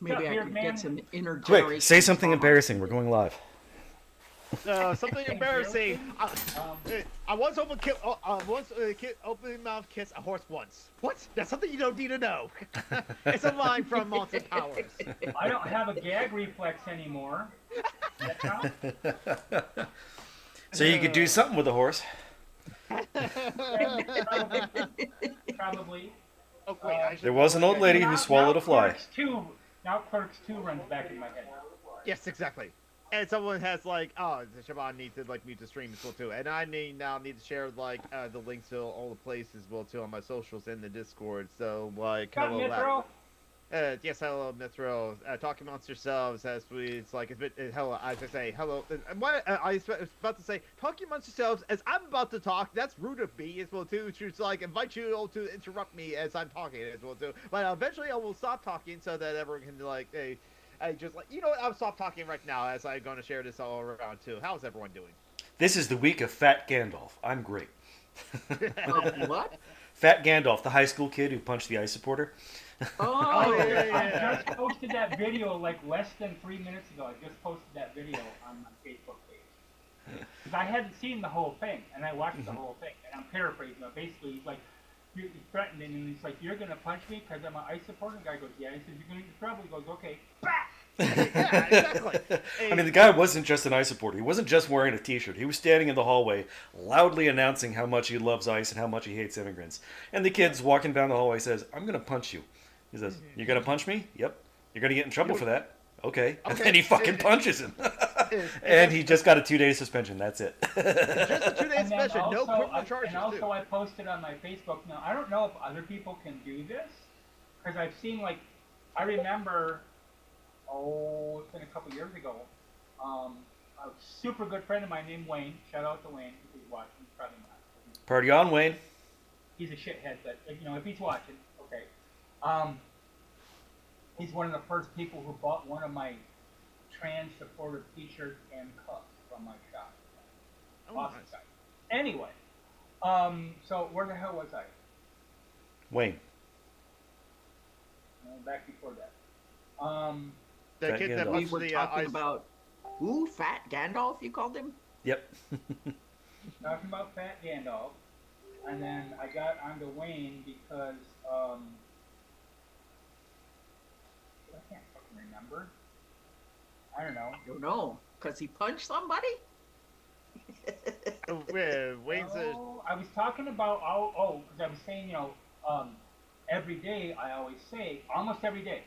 Maybe I could get some Quick, say intergenerational something trauma. embarrassing. We're going live. Something embarrassing. I once open mouth kiss a horse once. What? That's something you don't need to know. It's a line from Monster Powers. I don't have a gag reflex anymore. Does that count? So you could do something with a horse. Probably. Oh wait, There was an old lady who swallowed a fly. Now Clerks 2 runs back in my head. yes, exactly. And someone has like, oh, Shaban needs to like mute the stream as well too, and I now need to share like the links to all the places as well too on my socials and the Discord. So like, Got hello, Mithro? yes, hello, Mithro. Talking amongst yourselves as we, it's like, it's been, hello, as I say, hello. What I was about to say, talking amongst yourselves as I'm about to talk, that's rude of me as well, too, to like invite you all to interrupt me as I'm talking as well, too. But eventually I will stop talking so that everyone can, like, hey, I just, like, you know what, I'll stop talking right now as I'm going to share this all around, too. How's everyone doing? This is the week of Fat Gandalf. I'm great. What? Fat Gandalf, the high school kid who punched the ice supporter. Oh, I just posted that video like less than 3 minutes ago. I just posted that video on my Facebook page. Because I hadn't seen the whole thing, and I watched the whole thing. And I'm paraphrasing, but basically he's like, he threatened him, and he's like, you're going to punch me because I'm an ice supporter? And the guy goes, yeah. He says, you're going to get in trouble. He goes, okay. Bah! Yeah, exactly. I mean, the guy wasn't just an ice supporter. He wasn't just wearing a t-shirt. He was standing in the hallway, loudly announcing how much he loves ice and how much he hates immigrants. And the kid's walking down the hallway says, I'm going to punch you. He says, you're going to punch me? Yep. You're going to get in trouble for that. Okay. And then he fucking punches him. And he just got a 2-day suspension. That's it. Just a 2-day suspension, no criminal charges, And also too. I posted on my Facebook. Now, I don't know if other people can do this, because I've seen, like, I remember, it's been a couple years ago, a super good friend of mine named Wayne, shout out to Wayne, if he's watching, probably not. Party on, Wayne. He's a shithead, but, you know, if he's watching, okay. He's one of the first people who bought one of my trans supportive t-shirts and cups from my shop. Awesome guy. Anyway, so where the hell was I? Wayne. Back before that. The Fat kid that Gandalf. we punched were the talking ice. about who? Fat Gandalf? You called him? Yep. Talking about Fat Gandalf, and then I got onto Wayne because I can't fucking remember. I don't know. I don't know. Because he punched somebody? Wayne's a... I was talking about because I was saying, you know, every day I always say, almost every day,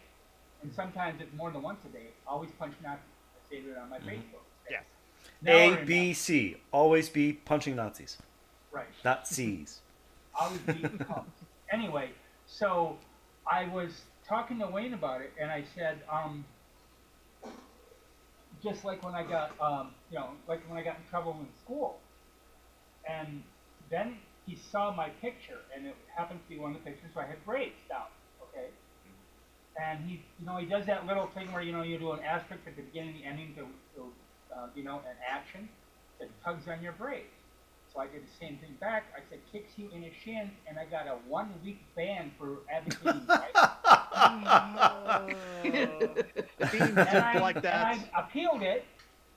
and sometimes it's more than once a day, always punch Nazis. I say that on my Facebook. Yes. Now I A, remember. B, C. Always be punching Nazis. Right. Not C's. Always beating punks. Anyway, so I was talking to Wayne about it, and I said, just like when I got, you know, like when I got in trouble in school, and then he saw my picture, and it happened to be one of the pictures where I had braids down, okay? And he, you know, he does that little thing where, you know, you do an asterisk at the beginning and the ending to you know, an action that tugs on your braids. So I did the same thing back. I said, kicks you in the shin, and I got a 1-week ban for advocating rights. Like that. And I appealed it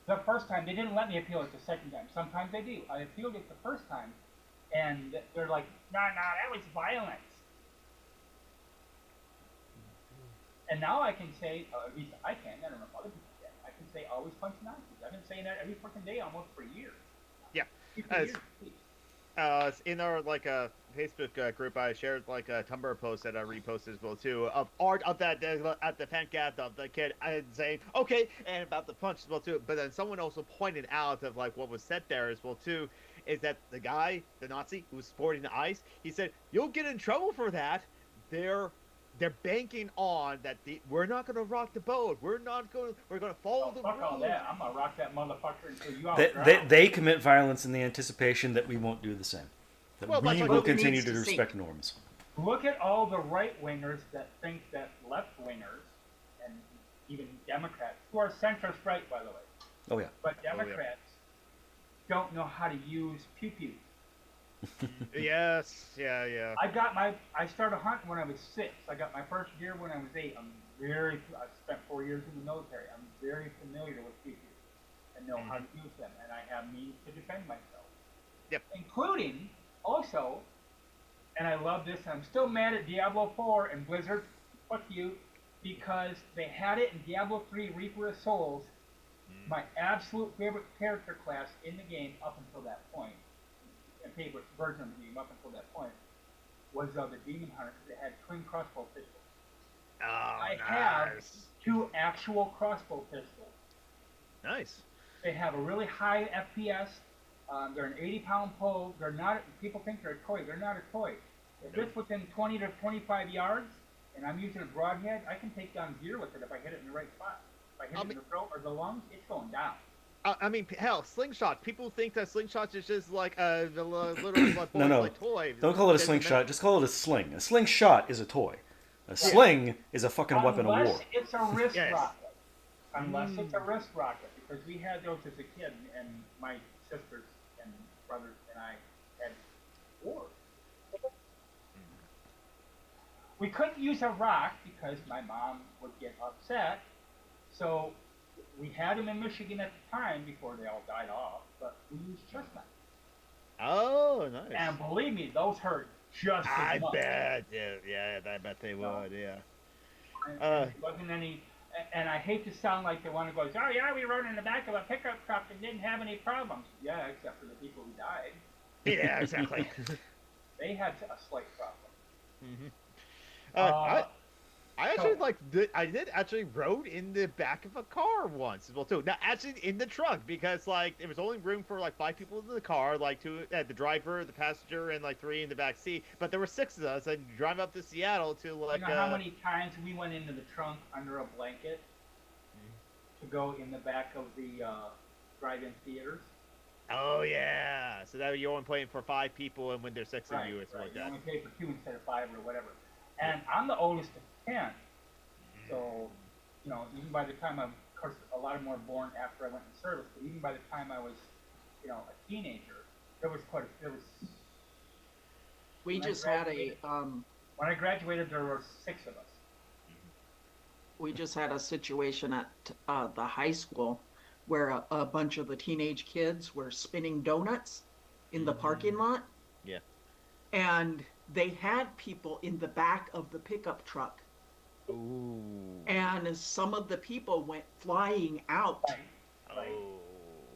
the first time. They didn't let me appeal it the second time. Sometimes they do. I appealed it the first time, and they're like, nah, that was violence. And now I can say, at least I can, I don't know if other people can, I can say always punch Nazis. I've been saying that every fucking day almost for years. Yeah. In our like Facebook group, I shared like a Tumblr post that I reposted as well too of art of that at the fan cast of the kid and saying okay and about the punch as well too. But then someone also pointed out of like what was said there as well too is that the guy, the Nazi who was sporting the ice, he said you'll get in trouble for that. They're banking on that we're not going to rock the boat. We're going to follow the rules. Fuck all that. I'm going to rock that motherfucker until you all drown. They commit violence in the anticipation that we won't do the same. That Well, we like will what we continue need to to see. respect norms. Look at all the right-wingers that think that left-wingers, and even Democrats, who are centrist right, by the way, Oh, yeah. but Democrats don't know how to use pew-pews. Yes, yeah. I started hunting when I was 6. I got my first deer when I was 8. I'm I spent 4 years in the military. I'm very familiar with figures and know how to use them, and I have means to defend myself. Yep. Including also, and I love this, and I'm still mad at Diablo 4 and Blizzard, fuck you, because they had it in Diablo 3 Reaper of Souls, my absolute favorite character class in the game up until that point, and favorite version of the game up until that point, was the Demon Hunter, because it had twin crossbow pistols. Oh, I have 2 actual crossbow pistols. Nice. They have a really high FPS. They're an 80-pound pole. They're not. People think they're a toy. They're not a toy. If it's within 20 to 25 yards, and I'm using a broadhead, I can take down deer with it if I hit it in the right spot. If I hit it in the throat or the lungs, it's going down. I mean, hell, slingshots. People think that slingshots is just like a literally like, No. like toy. Don't call it a slingshot. Just call it a sling. A slingshot is a toy. A sling is a fucking weapon of war. Unless it's a wrist Yes. rocket. Unless it's a wrist rocket, because we had those as a kid, and my sisters and brothers and I had wars. We couldn't use a rock because my mom would get upset, so we had them in Michigan at the time before they all died off, but we used chestnut. Oh, nice. And believe me, those hurt just I as much. bet. Yeah, I bet they would. Yeah. And there wasn't any, and I hate to sound like the one who goes, oh yeah, we rode in the back of a pickup truck and didn't have any problems. Yeah, except for the people who died. Yeah, exactly. They had a slight problem. Mm-hmm. Uh, I actually I did actually rode in the back of a car once as well too. Now actually in the trunk because like there was only room for like 5 people in the car, like 2 the driver, the passenger, and like 3 in the back seat. But there were 6 of us. And drive up to Seattle to like. You know how many times we went into the trunk under a blanket to go in the back of the drive-in theaters? Oh yeah, so that you're only playing for 5 people, and when there's 6 of you, it's like You that. only pay for 2 instead of 5 or whatever. And I'm the oldest of 10, so you know, even by the time of course, a lot of them were born after I went in service. But even by the time I was, you know, a teenager, there was. We When I just had a graduated- When I graduated, there were 6 of us. we just had a situation at the high school where a bunch of the teenage kids were spinning donuts in the parking lot. Yeah. And they had people in the back of the pickup truck. Ooh. And some of the people went flying out. Right. Oh.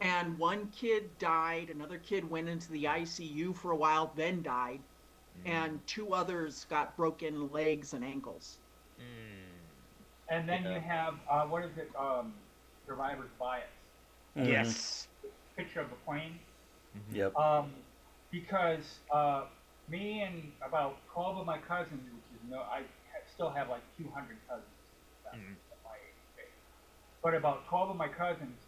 And one kid died, another kid went into the ICU for a while, then died. And 2 others got broken legs and ankles. And then you have what is it? Survivor's bias. Mhm. Yes. Picture of a plane. Yep. Because me and about 12 of my cousins, which is still have like 200 cousins at my age. Okay. But about 12 of my cousins,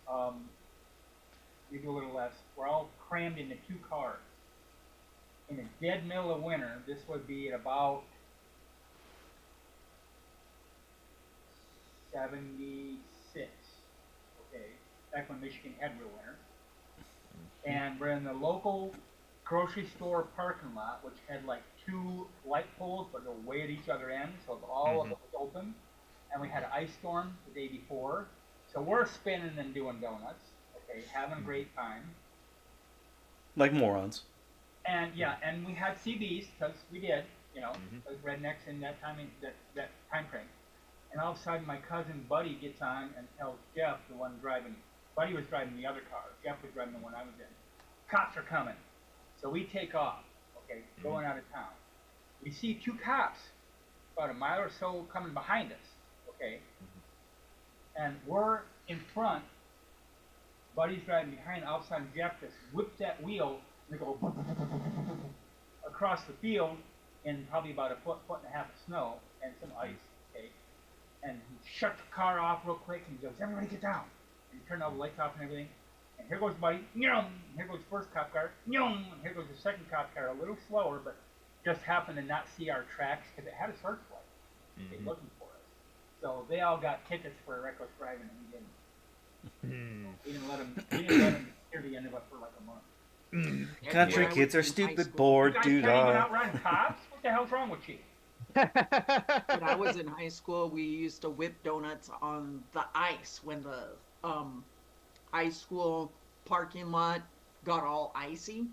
maybe a little less, were all crammed into 2 cars. In the dead middle of winter, this would be at about 76. Okay, back when Michigan had real winter. And we're in the local grocery store parking lot, which had like 2 light poles, but they're way at each other ends, so all of it was open. And we had an ice storm the day before, so we're spinning and doing donuts, okay, having a great time. Like morons. And yeah, and we had CBs because we did, you know, as rednecks in that time frame. And all of a sudden, my cousin Buddy gets on and tells Jeff, the one driving. Buddy was driving the other car. Jeff was driving the one I was in. Cops are coming. So we take off, okay, going out of town. We see 2 cops about a mile or so coming behind us, okay? And we're in front. Buddy's driving behind. All of a sudden, Jeff just whips that wheel and they go across the field in probably about a foot and a half of snow and some ice, okay? And he shut the car off real quick and he goes, everybody get down. And he turned all the lights off and everything. And here goes Buddy, and here goes the first cop car, and here goes the second cop car, a little slower, but just happened to not see our tracks because it had a searchlight. They looking for us. So they all got tickets for reckless driving and we didn't. We didn't let them hear the end of it for like a month. Country when I kids was are in high stupid, school- bored, You guys can't even doo-dah. outrun cops? What the hell's wrong with you? When I was in high school, we used to whip donuts on the ice when the high school parking lot got all icy.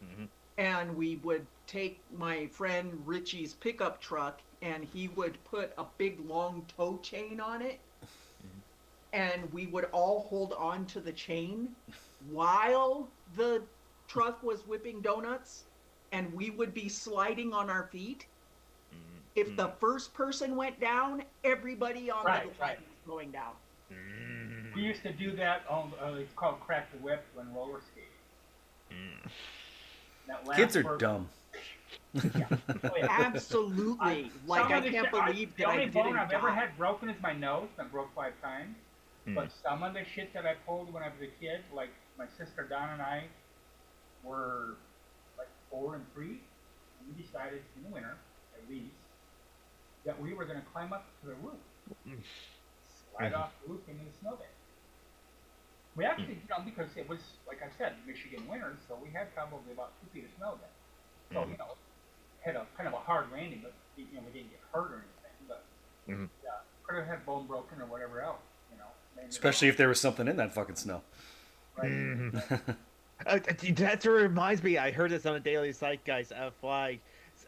Mhm. And we would take my friend Richie's pickup truck and he would put a big long tow chain on it. And we would all hold on to the chain while the truck was whipping donuts. And we would be sliding on our feet. If the first person went down, everybody on the line was going down. We used to do that on, it's called crack the whip when roller skating. Kids are dumb. Yeah. Oh, yeah. Absolutely. Like, I can't believe that I didn't The only bone I've ever die. had broken is my nose. Been broke 5 times. But some of the shit that I pulled when I was a kid, like my sister Don and I were like 4 and 3, and we decided in the winter, at least, that we were going to climb up to the roof, slide off the roof into the snowbank. We actually, because it was, like I said, Michigan winter, so we had probably about 2 feet of snow then. So, had a kind of a hard landing, but, we didn't get hurt or anything, but, yeah, could have had bone broken or whatever else, Especially if there was something in that fucking snow. Right. That reminds me, I heard this on a daily zeitgeist of like,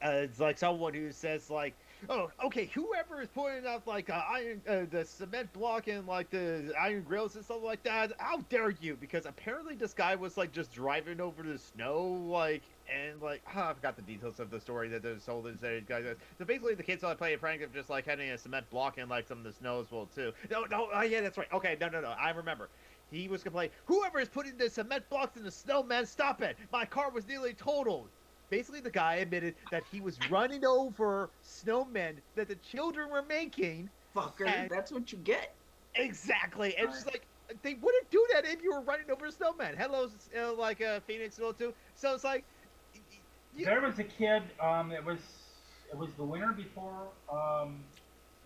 it's like someone who says like, oh, okay, whoever is putting up like iron, the cement block and like the iron grills and stuff like that, how dare you? Because apparently this guy was like just driving over the snow, like, and like, I forgot the details of the story that was told in the guys. So basically, the kids started playing a prank of just like having a cement block and like some of the snow as well too. No, oh, yeah, that's right. Okay, no, I remember. He was complaining, whoever is putting the cement blocks in the snow, man, stop it! My car was nearly totaled. Basically, the guy admitted that he was running over snowmen that the children were making. Fucker, and that's what you get. Exactly. And it's like, they wouldn't do that if you were running over a snowman. Hello, like Phoenixville too. So it's like, there was a kid. It was the winter before.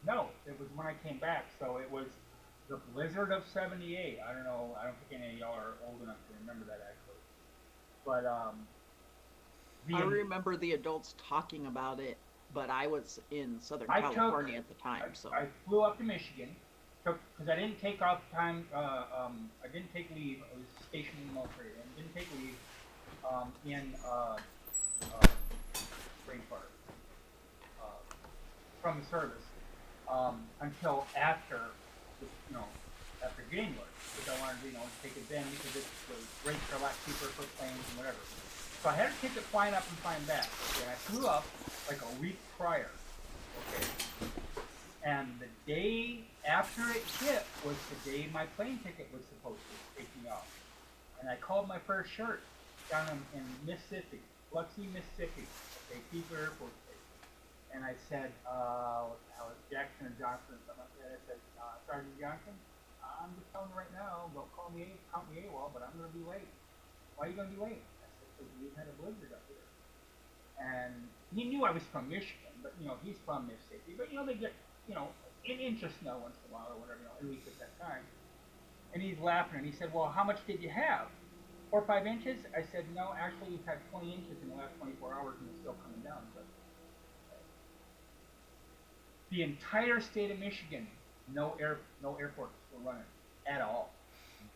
No, it was when I came back. So it was the blizzard of '78. I don't know. I don't think any of y'all are old enough to remember that actually. But I remember the adults talking about it, but I was in Southern California at the time. So I flew up to Michigan, because I didn't take off time. I didn't take leave. I was stationed in the military, and didn't take leave in spring part from the service until after, after January, because I wanted to, take it then because the rates are a lot cheaper for planes and whatever. So I had a ticket flying up and flying back. Okay, I flew up like a week prior. Okay, and the day after it hit was the day my plane ticket was supposed to take me off. And I called my first shirt down in Mississippi, Biloxi, Mississippi. Okay, Keeper Airport Station. And I said, I was Jackson or Johnson or something like that. I said, Sergeant Johnson, I'm just telling you right now, don't count me AWOL, but I'm going to be late. Why are you going to be late? I said, because we had a blizzard up here. And he knew I was from Michigan, but, he's from Mississippi. But, they get, an inch of snow once in a while or whatever, at least at that time. And he's laughing, and he said, well, how much did you have? 4 or 5 inches? I said, no, actually, we've had 20 inches in the last 24 hours, and it's still coming down. But the entire state of Michigan, no airports were running at all.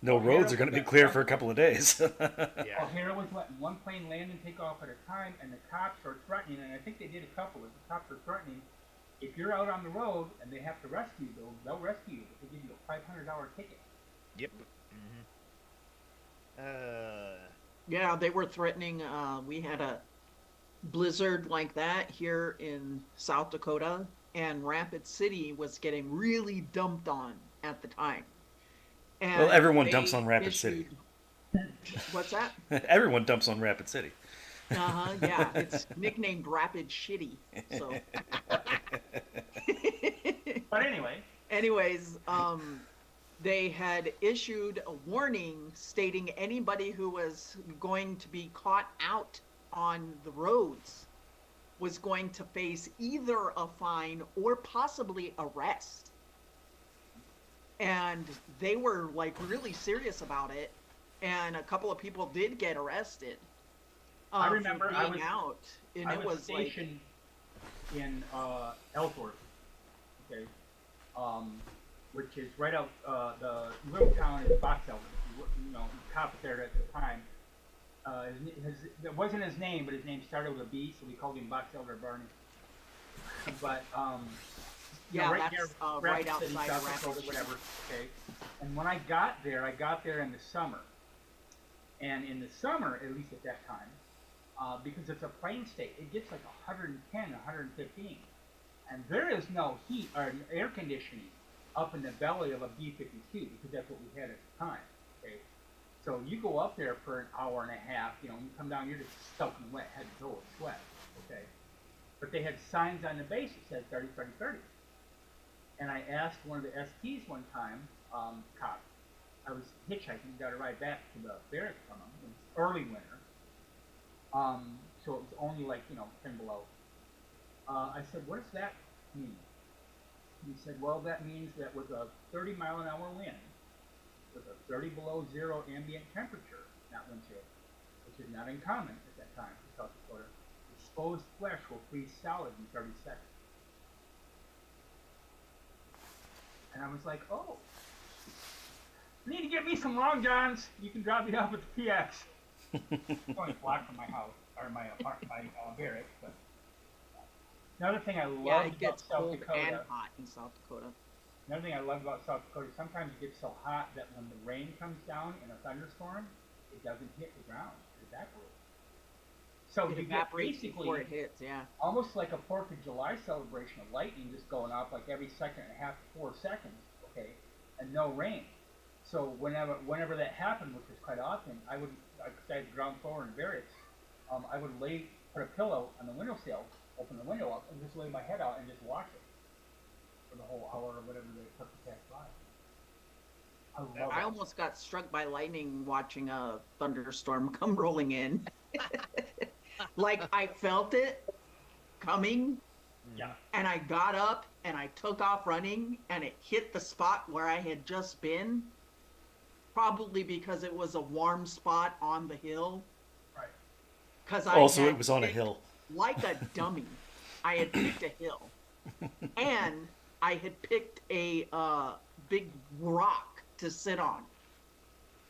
No roads are going to be clear for a couple of days. yeah. O'Hara was letting one plane land and take off at a time, and the cops are threatening, and I think they did a couple, but the cops are threatening, if you're out on the road and they have to rescue you, they'll rescue you, but they give you a $500 ticket. Yep. yeah, they were threatening. We had a blizzard like that here in South Dakota, and Rapid City was getting really dumped on at the time. And well, everyone dumps on Rapid City. What's that? Everyone dumps on Rapid City. Yeah, it's nicknamed Rapid Shitty. So. But anyway. Anyways, they had issued a warning stating anybody who was going to be caught out on the roads was going to face either a fine or possibly arrest. And they were like really serious about it, and a couple of people did get arrested. I remember for being out, and I it was stationed in Ellsworth, okay, which is right out the little town is Box Elder. You know, he caught it there at the time. That wasn't his name, but his name started with a B, so we called him Box Elder Barney. But you know, Yeah, right that's near right Rapid City, outside of South Dakota, Rapid whatever. Okay, and when I got there in the summer, and in the summer, at least at that time, because it's a plain state, it gets like 110, 115, and there is no heat or air conditioning up in the belly of a B-52 because that's what we had at the time. Okay, so you go up there for an hour and a half, you know, and you come down, you're just soaking wet, head to toe with sweat. Okay, but they had signs on the base that said 30, 30, 30. And I asked one of the STs one time, cop, I was hitchhiking, got a ride back to the barracks from him. It was early winter, so it was only like, you know, 10 below. I said, what does that mean? He said, well, that means that with a 30-mile-an-hour wind, with a 30 below zero ambient temperature, not wind chill, which is not uncommon at that time in South Dakota, exposed flesh will freeze solid in 30 seconds. And I was like, oh, I need to get me some Long Johns. You can drop me off at the PX. It's only a block from my house, or my apartment, my barracks. But another thing I Yeah, love it about gets South cold Dakota, and hot in South Dakota. another thing I love about South Dakota, sometimes it gets so hot that when the rain comes down in a thunderstorm, it doesn't hit the ground. It evaporates. So It you get evaporates before it basically hits, yeah. almost like a 4th of July celebration of lightning just going off like every second and a half to 4 seconds, okay, and no rain. So whenever that happened, which was quite often, I would, like I had ground floor in barracks, I would put a pillow on the windowsill, open the window up, and just lay my head out and just watch it for the whole hour or whatever they took to pass by. I love I it. almost got struck by lightning watching a thunderstorm come rolling in. Like I felt it coming, Yeah. and I got up and I took off running, and it hit the spot where I had just been, probably because it was a warm spot on the hill. Right. Because I Also, had it was on a picked- hill. like a dummy. I had picked a hill, and I had picked a big rock to sit on,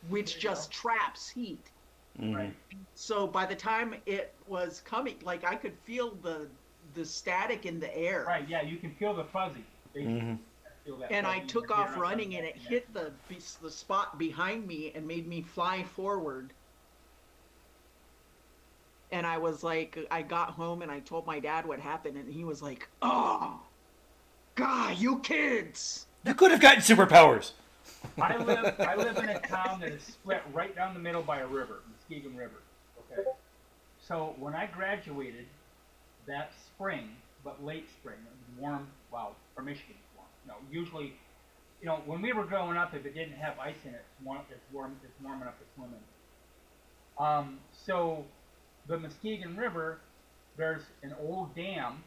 which There you just traps heat. Right. So by the time it was coming, like I could feel the static in the air. Right. Yeah. You can feel the fuzzy. Mhm. Feel that And I fuzzy took in your off ear running, on and that it hit the spot behind me and made me fly forward. And I was like, I got home and I told my dad what happened, and he was like, "Oh, God, you kids!" You could have gotten superpowers. I live in a town that is split right down the middle by a river, Muskegon River. Okay. So when I graduated that spring, but late spring, it was warm. Wow, for Michigan, it's warm. You know, usually, you know, when we were growing up, if it didn't have ice in it, it's warm enough to swim in. So the Muskegon River, there's an old dam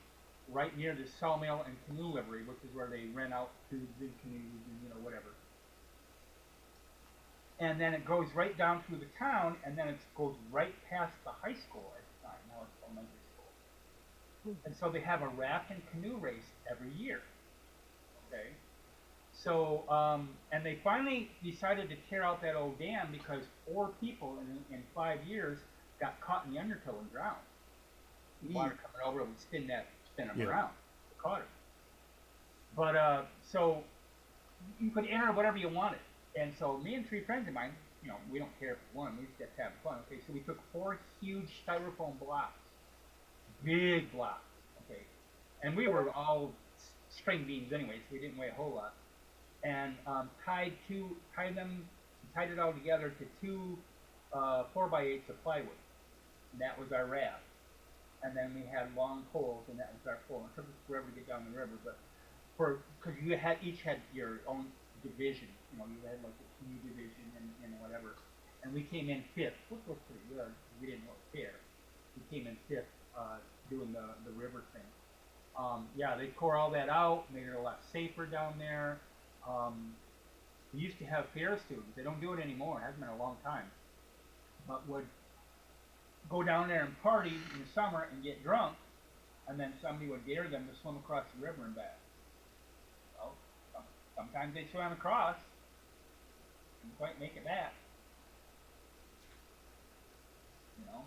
right near the sawmill and canoe livery, which is where they rent out tubes and canoes and, you know, whatever. And then it goes right down through the town, and then it goes right past the high school at the time. Now it's elementary school. And so they have a raft and canoe race every year. Okay. So, and they finally decided to tear out that old dam because 4 people in 5 years got caught in the undertow and drowned. The water coming over would spin them Yeah. around. Caught it. But so you could enter whatever you wanted. And so me and 3 friends of mine, you know, we don't care if we won, we just have fun. Okay, so we took 4 huge styrofoam blocks, big blocks. Okay, and we were all string beans anyway, so we didn't weigh a whole lot. And tied it all together to 2 4x8s of plywood. And that was our raft. And then we had long poles, and that was our pole. It took us forever to get down the river, but because you each had your own division. You know, you had like the canoe division and whatever. And we came in 5th, which was pretty good. We didn't know it was fair. We came in 5th doing the river thing. Yeah, they tore all that out, made it a lot safer down there. We used to have fair students. They don't do it anymore. It hasn't been a long time. But would go down there and party in the summer and get drunk and then somebody would dare them to swim across the river and back. Well, sometimes they swam across, didn't quite make it back. You know.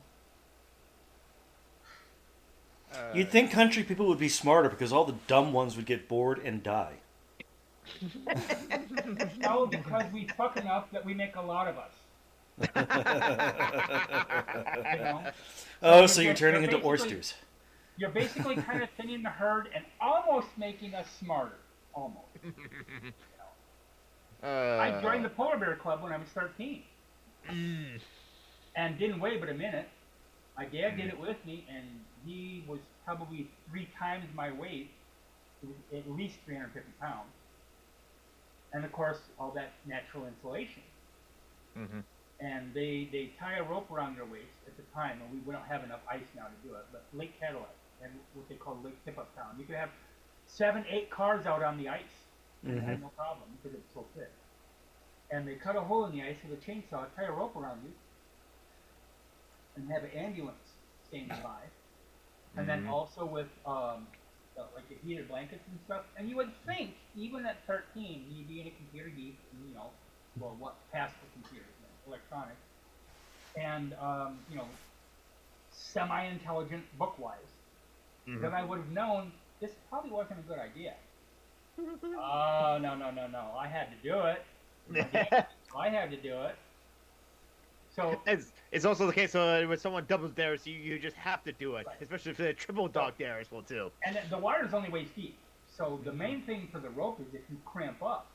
You'd think country people would be smarter because all the dumb ones would get bored and die. No, because we fuck enough that we make a lot of us. You know? Oh, so you're you're turning into basically- oysters. You're basically kind of thinning the herd and almost making us smarter. Almost. You know? I joined the Polar Bear Club when I was 13. And didn't weigh but a minute. My dad did it with me, and he was probably 3 times my weight. He was at least 350 pounds. And of course, all that natural insulation. And they tie a rope around their waist at the time, and we don't have enough ice now to do it, but Lake Cadillac, and what they call Lake Tip-Up Town. You could have 7, 8 cars out on the ice, and it had no problem, because it's so thick. And they cut a hole in the ice with a chainsaw, tie a rope around you, and have an ambulance standing by. And then also with like the heated blankets and stuff. And you would think, even at 13, me being a computer geek, and, you know, well, what past the computers, electronics, and you know, semi-intelligent book-wise, then I would have known this probably wasn't a good idea. Oh, no. I had to do it. I had to do it. So it's also the case when someone doubles dares, you just have to do it, especially if they triple dog dare as well too. And the water's only waist deep. So the main thing for the rope is if you cramp up,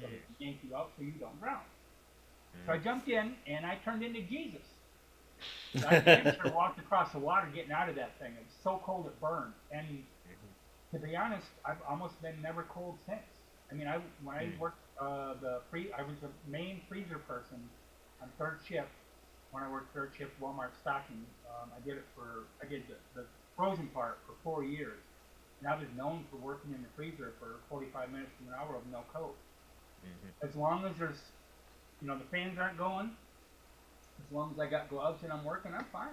so it can yank you out so you don't drown. So I jumped in and I turned into Jesus. I damn sure walked across the water getting out of that thing. It was so cold it burned. And to be honest, I've almost been never cold since. I mean, when I worked I was the main freezer person on third shift. When I worked third shift Walmart stocking, I did the frozen part for 4 years. And I was known for working in the freezer for 45 minutes to an hour with no coat. As long as there's, you know, the fans aren't going, as long as I got gloves and I'm working, I'm fine.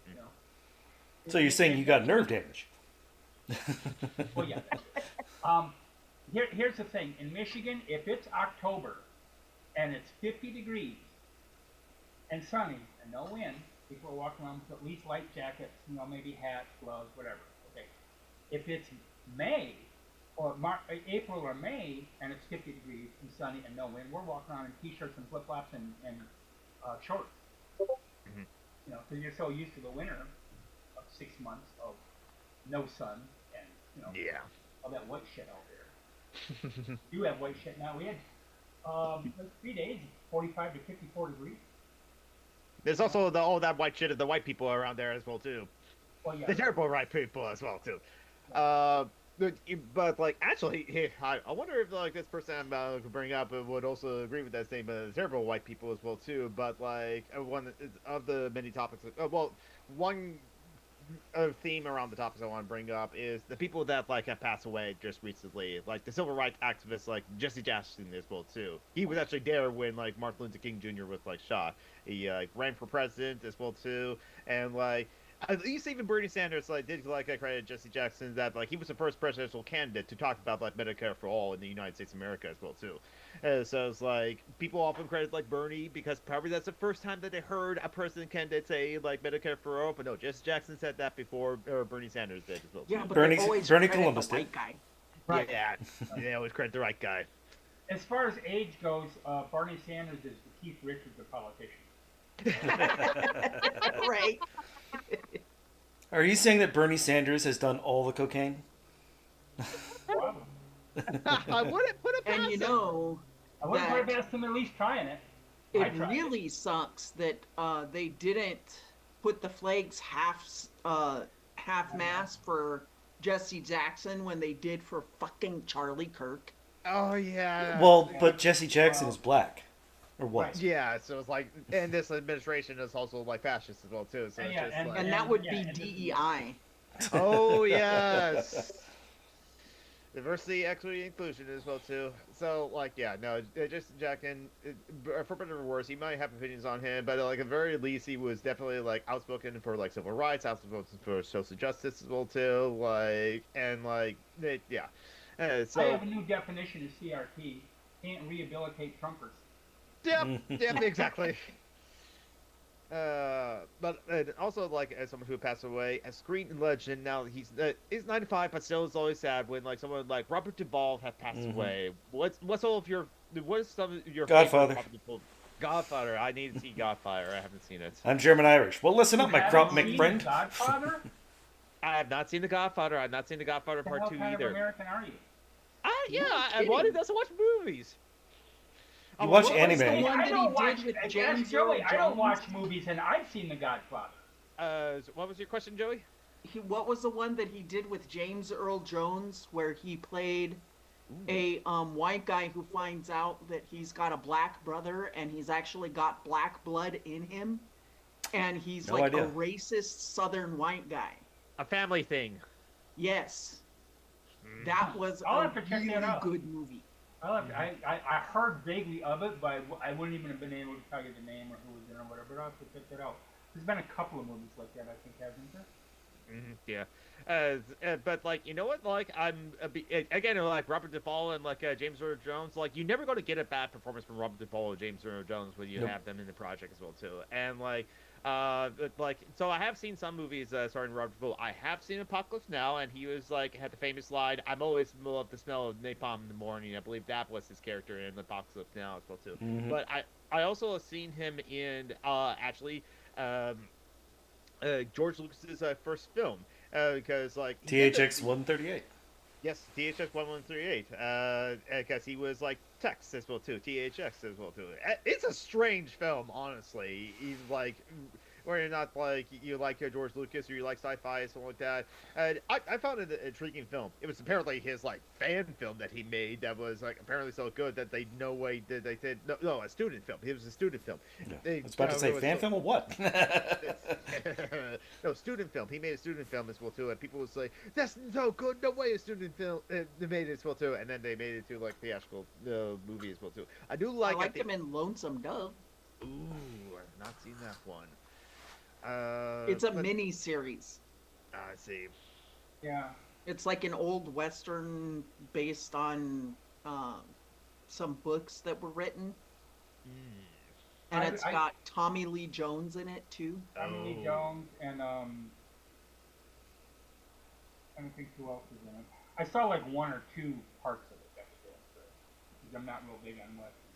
You know. So you're saying you got nerve damage? Well, yeah. Here's the thing. In Michigan, if it's October and it's 50 degrees and sunny and no wind, people are walking around with at least light jackets, you know, maybe hats, gloves, whatever. Okay. If it's May or April or May and it's 50 degrees and sunny and no wind, we're walking around in t-shirts and flip-flops and shorts. You know, because you're so used to the winter of 6 months of no sun and, you know, all that white shit out there. You have white shit now. We had like 3 days, 45 to 54 degrees. There's also all that white shit of the white people around there as well too. Well, yeah. The terrible white people as well too. But like actually, I wonder if like this person I'm about to bring up would also agree with that statement. Terrible white people as well too. But like one of the many topics, one theme around the topics I want to bring up is the people that like have passed away just recently, like the civil rights activists like Jesse Jackson as well too. He was actually there when like Martin Luther King Jr. was like shot. He ran for president as well too, and like at least even Bernie Sanders like did like credit Jesse Jackson that like he was the first presidential candidate to talk about like Medicare for all in the United States of America as well too. So it's like people often credit like Bernie because probably that's the first time that they heard a president candidate say like Medicare for all. But no, Jesse Jackson said that before Bernie Sanders did as well. Yeah, but Bernie- they always Bernie credit Columbus the did. white guy. Right. Yeah, they always credit the right guy. As far as age goes, Bernie Sanders is the Keith Richards of politicians. Right. Are you saying that Bernie Sanders has done all the cocaine? Probably. I wouldn't put it past And you him. know, I wouldn't put it that past him at least trying it. I it tried really sucks that they didn't put the flags half mast for Jesse Jackson when they did for fucking Charlie Kirk. Oh yeah. Well, but Jesse Jackson is black. Or was. Right. Yeah, so it's like, and this administration is also like fascist as well too. So it's Yeah, just and- like, And that would yeah, be and this is- DEI. oh yes. Diversity, equity, inclusion as well too. So like, yeah, no, just Jack and for better or worse, you might have opinions on him, but like at the very least, he was definitely like outspoken for like civil rights, outspoken for social justice as well too. Like and like, yeah. I So have a new definition of CRT. Can't rehabilitate trunkers. yep, yep, exactly. But also like as someone who passed away, a screen legend. Now he's 95, but still it's always sad when like someone like Robert Duvall have passed away. What's all of your what is some of your Godfather. favorite Robert Duvall? Godfather. I need to see Godfather. I haven't seen it. I'm German Irish. Well, listen up, my haven't my seen friend. The Godfather? I have not seen the Godfather. I've not seen the Godfather What the Part hell 2 kind either. of American are you? Yeah, kidding. Wally doesn't watch movies. You watch what was anime. the I one that don't he watch. did with Ask James Joey. Earl I don't Jones? watch movies, and I've seen The Godfather. What was your question, Joey? What was the one that he did with James Earl Jones where he played a white guy who finds out that he's got a black brother and he's actually got black blood in him, and he's No like idea. a racist Southern white guy. A family thing. Yes, that was I'll a have to check really that out. good movie. I heard vaguely of it, but I wouldn't even have been able to tell you the name or who was in it or whatever. But I'll have to check that out. There's been a couple of movies like that, I think, hasn't there? Yeah. But like, you know what? Like, again, like Robert Duvall and like James Earl Jones. Like, you're never going to get a bad performance from Robert Duvall or James Earl Jones when you Nope. have them in the project as well too. And like, so I have seen some movies starring Robert Duvall. I have seen Apocalypse Now, and he was like had the famous line, "I'm always love the smell of napalm in the morning." I believe that was his character in Apocalypse Now as well too. But I also have seen him in actually. George Lucas's first film, because like THX 138. yes, THX 1138, because he was like Tex as well too, THX as well too. It's a strange film, honestly. He's like, where you're not like you like George Lucas or you like sci-fi or something like that. And I found it an intriguing film. It was apparently his like fan film that he made that was like apparently so good that they no way did they said no a student film. It was a student film. Yeah. They, I was about to say fan film or what? no, student film. He made a student film as well too, and people would say that's so good. No way a student film they made it as well too, and then they made it to like theatrical movie as well too. I do like. I liked him in Lonesome Dove. Ooh, I've not seen that one. It's a but- mini series. I see. Yeah. It's like an old western based on some books that were written, and it's got Tommy Lee Jones in it too. Tommy Lee Jones and I don't think who else is in it. I saw like one or two parts of it. That's it. Because I'm not real big on western.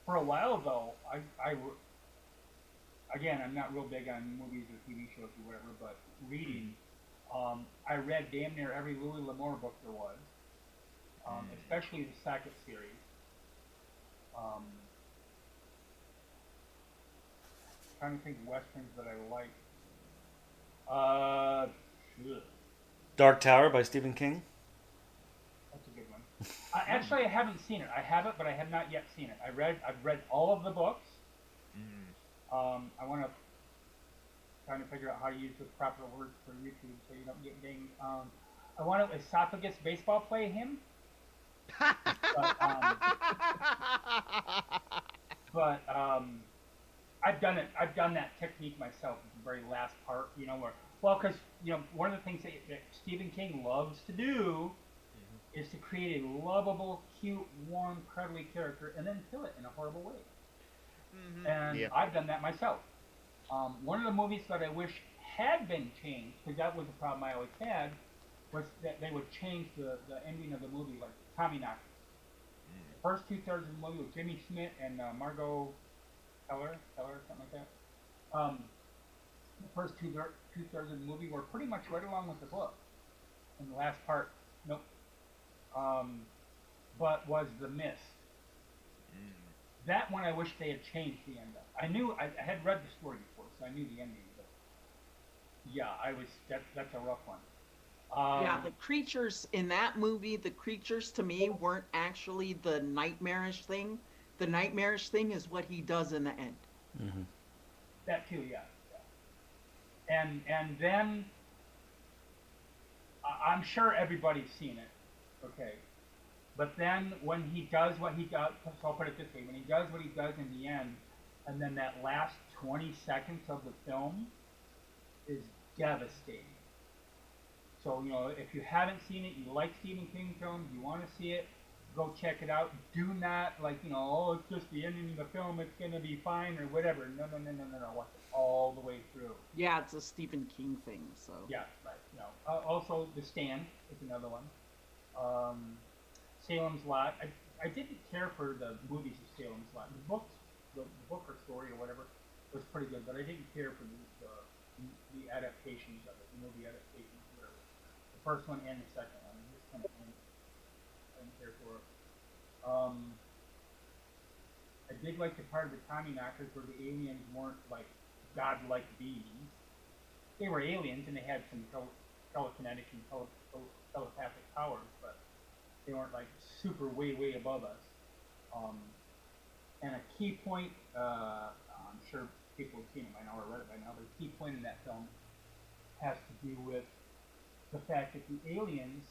For a while though, again, I'm not real big on movies or TV shows or whatever, but reading, I read damn near every Louis L'Amour book there was, especially the Sackett series. Trying to think of westerns that I like. Dark Tower by Stephen King. That's a good one. Actually, I haven't seen it. I have it, but I have not yet seen it. I've read all of the books. I want to trying to figure out how to use the proper words for YouTube so you don't get dinged. I want to esophagus baseball play him. But I've done it. I've done that technique myself at the very last part. You know because one of the things that Stephen King loves to do is to create a lovable, cute, warm, cuddly character and then kill it in a horrible way. And I've done that myself. One of the movies that I wish had been changed, because that was the problem I always had, was that they would change the ending of the movie, like Tommy Knockers. The first 2/3 of the movie with Jimmy Smith and Margot Keller, something like that. The first 2/3 of the movie were pretty much right along with the book. And the last part, nope. But was The Mist. That one I wish they had changed the end of. I had read the story before, so I knew the ending. But yeah, that's a rough one. Yeah, the creatures in that movie, the creatures to me weren't actually the nightmarish thing. The nightmarish thing is what he does in the end. That too, yeah. And then I'm sure everybody's seen it, Okay. But then when he does what he does, so I'll put it this way: when he does what he does in the end, and then that last 20 seconds of the film is devastating. So, if you haven't seen it, you like Stephen King films, you want to see it, go check it out. Do not, oh, it's just the ending of the film, it's going to be fine or whatever. No. Watch it all the way through. Yeah, it's a Stephen King thing, so. Yeah, right. Also, The Stand is another one. Salem's Lot. I didn't care for the movies of Salem's Lot. The book or story or whatever was pretty good, but I didn't care for the adaptations of it, the movie adaptations, whatever. The first one and the second one. I just kind of didn't care for it. I did like the part of the Tommyknockers where the aliens weren't like godlike beings. They were aliens and they had some telekinetic and telepathic powers, but they weren't like super way above us. And a key point, I'm sure people have seen it by now or read it by now, but a key point in that film has to do with the fact that the aliens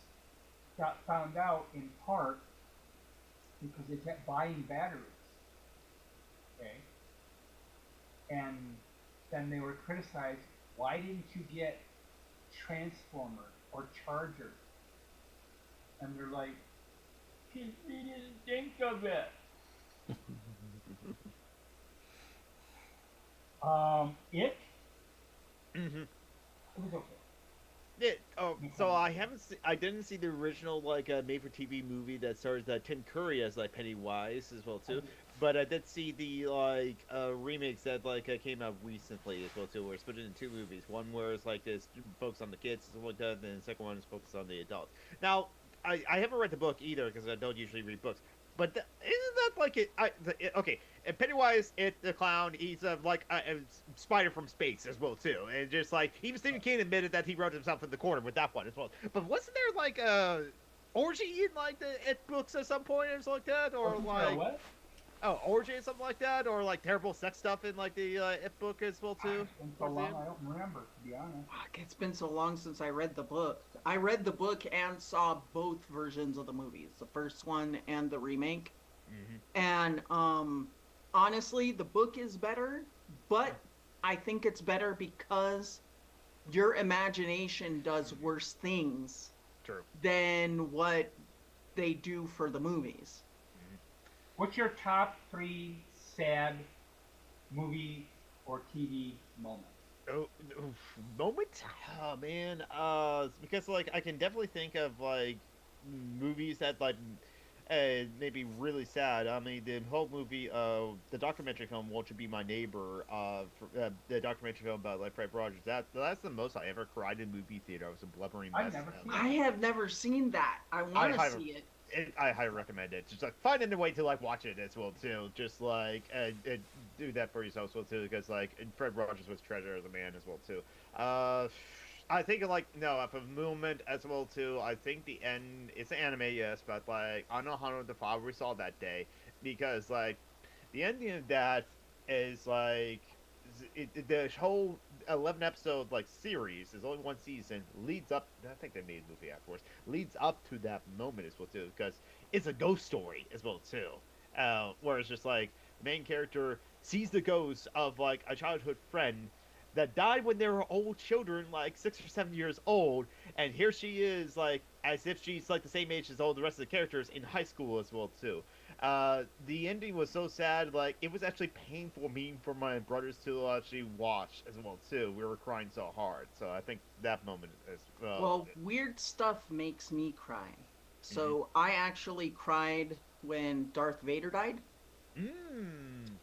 got found out in part because they kept buying batteries. Okay? And then they were criticized, why didn't you get transformers or chargers? And they're like, we didn't think of it. It? Mm-hmm. It was okay. So I didn't see the original made-for-TV movie that stars Tim Curry as Pennywise as well too, but I did see the remakes that came out recently as well too, where it's split into two movies. One where it's this focused on the kids, and something like that, and then the second one is focused on the adults. Now, I haven't read the book either because I don't usually read books. But isn't that okay? And Pennywise, the clown, he's a spider from space as well too, and just even Stephen King admitted that he wrote himself in the corner with that one as well. But wasn't there a orgy in the It books at some point or something like that, or what? Oh, orgy or something like that, or terrible sex stuff in the It book as well too. It's been so long, I don't remember, to be honest. Fuck, it's been so long since I read the book. I read the book and saw both versions of the movies, the first one and the remake. Mm-hmm. And honestly, the book is better, but I think it's better because your imagination does worse things True. than what they do for the movies. What's your top 3 sad movie or TV moment? Moment? Oh man, because I can definitely think of movies that maybe really sad. I mean, the whole movie, the documentary film "Won't You Be My Neighbor," the documentary film about Fred Rogers. That's the most I ever cried in movie theater. I was a blubbering mess. I have never seen that. I want to see it. I highly recommend it. Just find a way to watch it as well too. Just do that for yourself as well too, because Fred Rogers was treasure as a man as well too. I think if a moment as well too. I think the end. It's an anime, yes, but Anohana the Father we saw that day, because the ending of that is the whole 11 episode series is only one season, leads up. I think they made a movie afterwards. Leads up to that moment as well too, because it's a ghost story as well too. Where it's just the main character sees the ghost of a childhood friend that died when they were old children, 6 or 7 years old, and here she is as if she's the same age as all the rest of the characters in high school as well too. The ending was so sad, it was actually painful for my brothers to actually watch as well too. We were crying so hard, so I think that moment is well, weird stuff makes me cry. So I actually cried when Darth Vader died.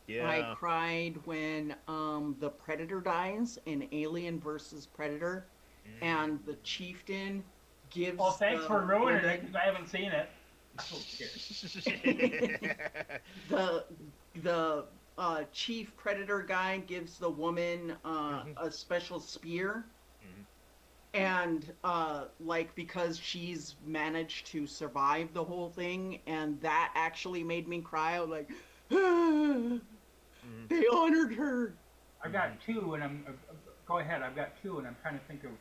Yeah. I cried when the Predator dies in Alien versus Predator, and the chieftain gives. Well, thanks for ruining it because I haven't seen it. The chief Predator guy gives the woman a special spear, and because she's managed to survive the whole thing, and that actually made me cry. I was like. They honored her. I got 2, and I'm go ahead. I've got 2, and I'm trying to think of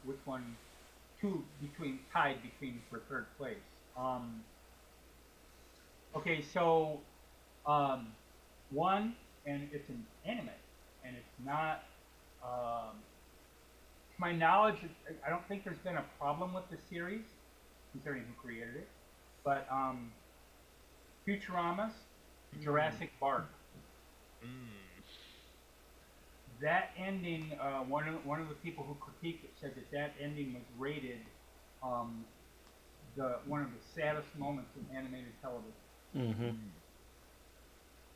which one. 2 tied between for third place. Um, okay, so um, one, and it's an anime, and it's not. To my knowledge, I don't think there's been a problem with the series, considering who created it. But Futurama's Jurassic Park. Mm. That ending, one of the people who critiqued it said that that ending was rated um, the one of the saddest moments in animated television.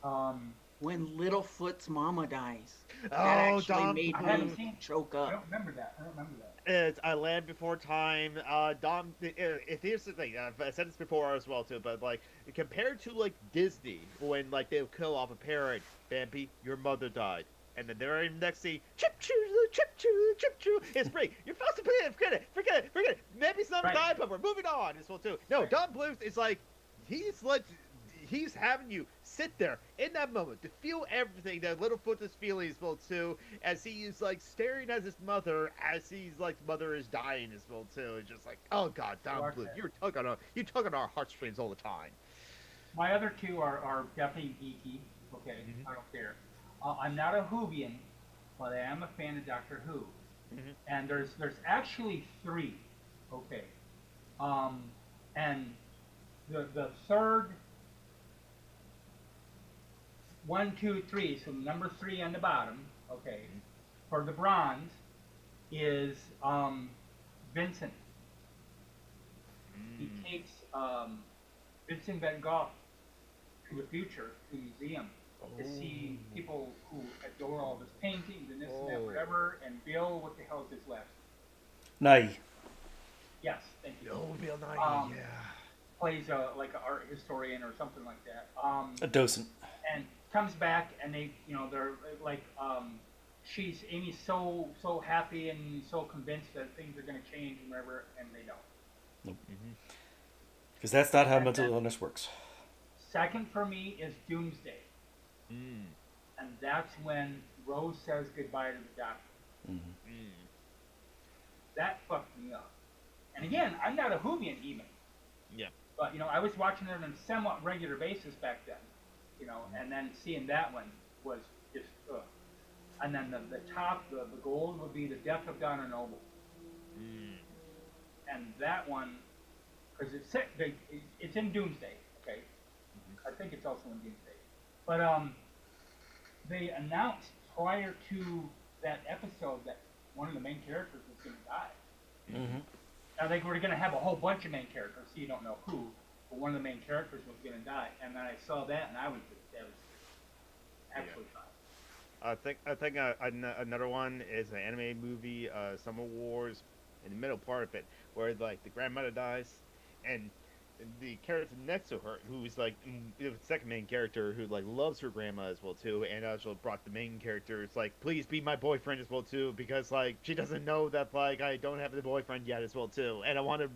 Mm-hmm. Um, When Littlefoot's mama dies. That Oh, actually Dom made I Bluth. haven't me seen. choke I up. don't remember that. I don't remember that. It's A Land Before Time. Dom. If here's the thing, I said this before as well too, but like compared to like Disney, when like they'll kill off a parent, Bambi, your mother died, and then they're in the next scene, chip choo, chip choo, chip choo. It's free. You're supposed to play it. Forget it. Maybe some Right. died, but we're moving on as well too. No, Right. Dom Bluth is like he's having you sit there in that moment to feel everything that Littlefoot is feeling as well too, as he is like staring at his mother as he's like mother is dying as well too. It's just like, oh god, Dom Like Bluth, that. you tug on our heartstrings all the time. My other two are definitely geeky. Okay, Mhm. I don't care. I'm not a Whovian, but I am a fan of Doctor Who. Mhm. And there's actually three. Okay. And the third one, two, three. So number three on the bottom. Okay. For the bronze is Vincent. He takes Vincent Van Gogh to the future, to the museum, to see people who adore all of his paintings and this and that, Oh. whatever. And Bill, what the hell is his last name? Nye. Yes, thank you. Oh, Bill Nye, Um, yeah. Plays like an art historian or something like that. A docent. And comes back and they're like Amy's so happy and so convinced that things are going to change and whatever, and they don't. Because that's not how And mental then- illness works. Second for me is Doomsday, Mm. and that's when Rose says goodbye to the doctor. Mm-hmm. Mm. That fucked me up. And again, I'm not a Whovian even, Yeah. but I was watching it on a somewhat regular basis back then, and then seeing that one was just ugh. And then the top, the gold would be the death of Donna Noble. Mm. And that one, because it's in Doomsday, okay? I think it's also in Doomsday. But they announced prior to that episode that one of the main characters was going to die. Mm-hmm. Now they were going to have a whole bunch of main characters, so you don't know who, but one of the main characters was going to die. And then I saw that, and I was just devastated. Absolutely fine. I think another one is an anime movie, Summer Wars, in the middle part of it, where like the grandmother dies, and the character next to her, who's like the second main character, who like loves her grandma as well too, and also brought the main characters like, please be my boyfriend as well too, because like she doesn't know that like I don't have the boyfriend yet as well too, and I want to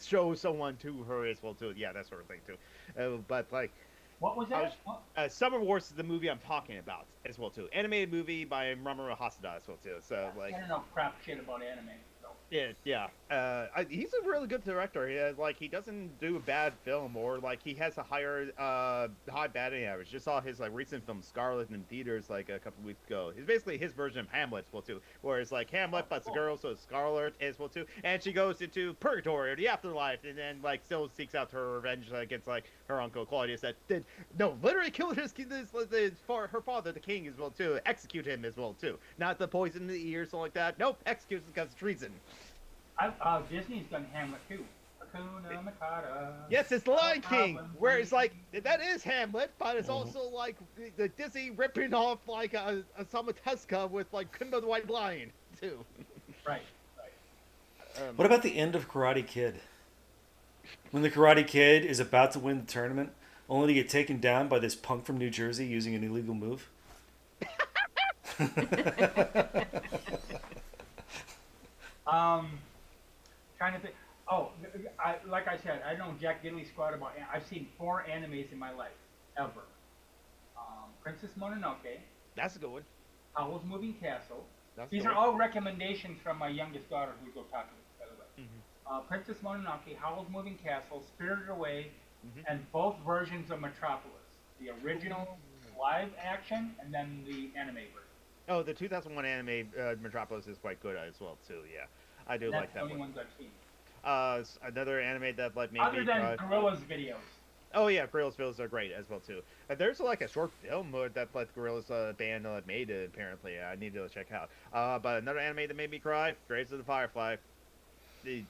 show someone to her as well too. Yeah, that sort of thing too. But like. What was that? Summer Wars is the movie I'm talking about as well too. Animated movie by Mamoru Hosoda as well too. So like, I don't know crap shit about anime. So. yeah. He's a really good director. He doesn't do a bad film, or like he has a high batting average. Just saw his like recent film Scarlet in theaters like a couple weeks ago. It's basically his version of Hamlet as well too, where it's like Hamlet but it's a girl, so it's Scarlet as well too, and she goes into purgatory or the afterlife, and then like still seeks out her revenge against like her uncle Claudius that did literally killed her father, the king, as well too. Execute him as well too. Not the poison in the ear, something like that. Nope, execute because of treason. Disney's done Hamlet too. Hakuna Matata. Yes, it's The Lion King, Problem where it's like free. that is Hamlet, but it's also like the Disney ripping off like a Samatesca with like Kumba the White Lion too. Right. What about the end of Karate Kid? When the Karate Kid is about to win the tournament, only to get taken down by this punk from New Jersey using an illegal move? Trying to think. Oh, like I said, I know Jack Diddley squad about. I've seen 4 animes in my life, ever. Princess Mononoke, That's a good one. Howl's Moving Castle. That's a These good are one. all recommendations from my youngest daughter, who's otaku, by the way. Princess Mononoke, Howl's Moving Castle, Spirited Away, Mhm. and both versions of Metropolis. The original live action and then the anime version. Oh, the 2001 anime Metropolis is quite good as well too. Yeah, I do And that's like the that only one. ones I've seen. Another anime that like made Other me than cry. Gorilla's videos. Oh yeah, Gorillas Bills are great as well too. There's like a short film that like Gorillas band made apparently. I need to check out. But another anime that made me cry, Graves of the Firefly. You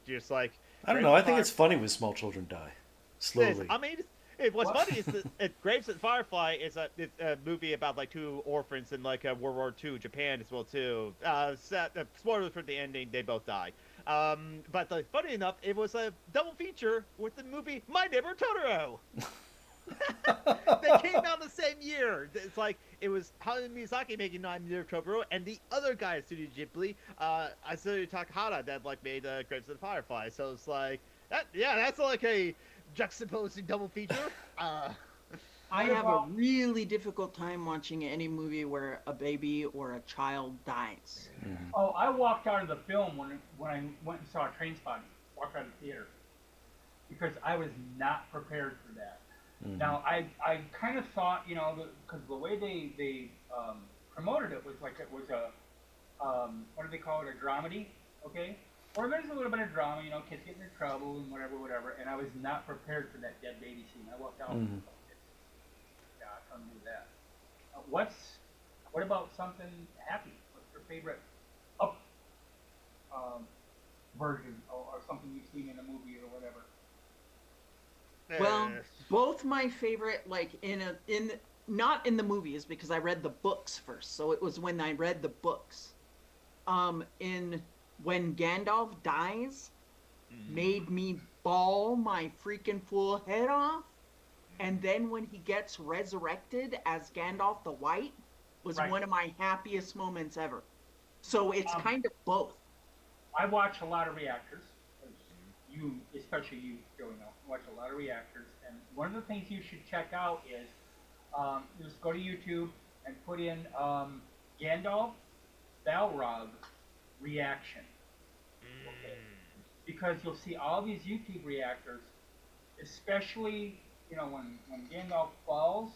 just like I don't Graves know. of I the think Firefly. it's funny when small children die slowly. I mean, what's What? funny is that Graves of the Firefly is it's a movie about like two orphans in like World War II Japan as well too. Spoilers for the ending, they both die. But funny enough, it was a double feature with the movie My Neighbor Totoro. They came out the same year. It's like it was Hayao Miyazaki making My Neighbor Totoro, and the other guy at Studio Ghibli, Asuyo Takahata, that like made Graves of the Firefly. So it's like that. Yeah, that's like a juxtaposing double feature. I What have a about- really difficult time watching any movie where a baby or a child dies. Oh, I walked out of the film when I went and saw Trainspotting. Walked out of the theater because I was not prepared for that. Mhm. Now I kind of thought, you know, because the way they promoted it was like it was a what do they call it, a dramedy, okay? Or there's a little bit of drama, you know, kids getting in trouble and whatever. And I was not prepared for that dead baby scene. I walked out. Mhm. Yeah, I couldn't do that. What about something happy? What's your favorite up version or something you've seen in a movie or whatever? Well, both my favorite, like not in the movies because I read the books first. So it was when I read the books. In when Gandalf dies, made me bawl my freaking fool head off. And then when he gets resurrected as Gandalf the White was Right. one of my happiest moments ever. So it's kind of both. I watch a lot of reactors. 'Cause you, especially you, Joey, know, watch a lot of reactors. And one of the things you should check out is just go to YouTube and put in Gandalf Balrog reaction. Okay. Because you'll see all these YouTube reactors, especially, you know, when Gandalf falls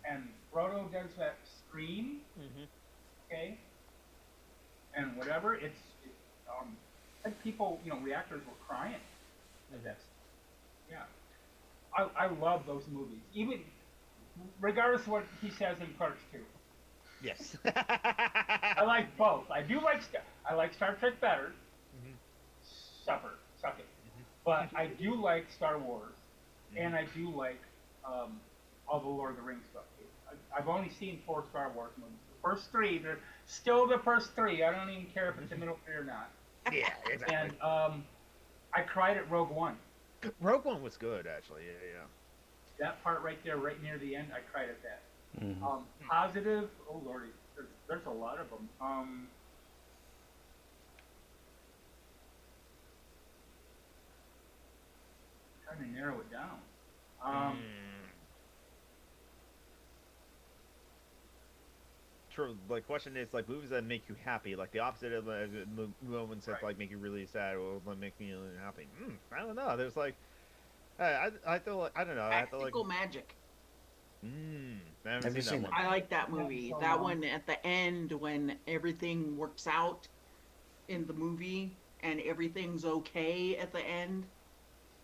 and Frodo does that scream, okay, and whatever, like people, you know, reactors were crying at this. Yeah. I love those movies. Even regardless of what he says in Clerks 2. Yes. I like both. I like Star Trek better. Suck it. But I do like Star Wars, and I do like all the Lord of the Rings stuff. I've only seen 4 Star Wars movies. The first 3, they're still the first 3. I don't even care if it's the middle 3 or not. Yeah, exactly. And I cried at Rogue One. Rogue One was good, actually. Yeah. That part right there, right near the end, I cried at that. Mhm. Positive, oh lordy, there's a lot of them. Trying to narrow it down. True. The question is like movies that make you happy, like the opposite of moments that Right. like make you really sad or like make me really happy. I don't know. There's like, I feel like I don't know. I have to like. Practical Magic. I haven't Have you seen seen that it? one. I like that movie. so That long. one at the end when everything works out in the movie and everything's okay at the end.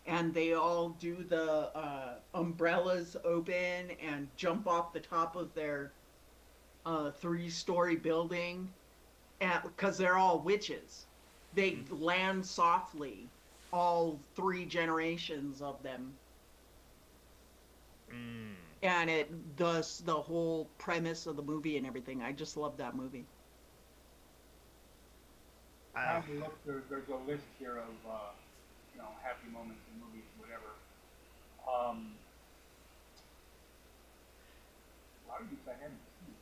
And they all do the umbrellas open and jump off the top of their 3-story building. Because they're all witches. They land softly, all 3 generations of them. And it does the whole premise of the movie and everything. I just love that movie. Have a look. There's a list here of you know, happy moments in movies, whatever. A lot of these I haven't seen.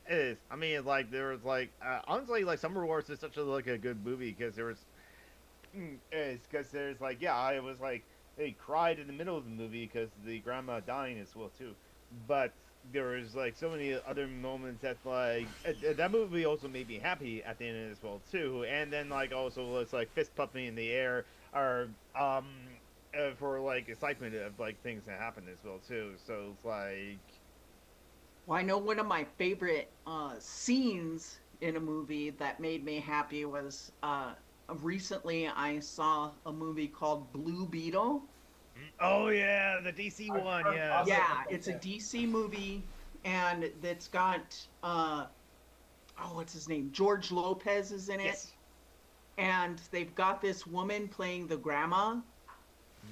It is. I mean, like there was like honestly, like Summer Wars is such a like a good movie because there was, because there's like I was like they cried in the middle of the movie because the grandma dying as well too. but there was like so many other moments that like that movie also made me happy at the end as well too, and then like also was like fist pumping in the air or for like excitement of like things that happened as well too. So it's like Well, I know one of my favorite scenes in a movie that made me happy was recently I saw a movie called Blue Beetle. oh yeah, the DC I've one, heard yes. other Yeah, about it's a that. DC movie, and it's got oh, what's his name? George Lopez is in it, Yes. and they've got this woman playing the grandma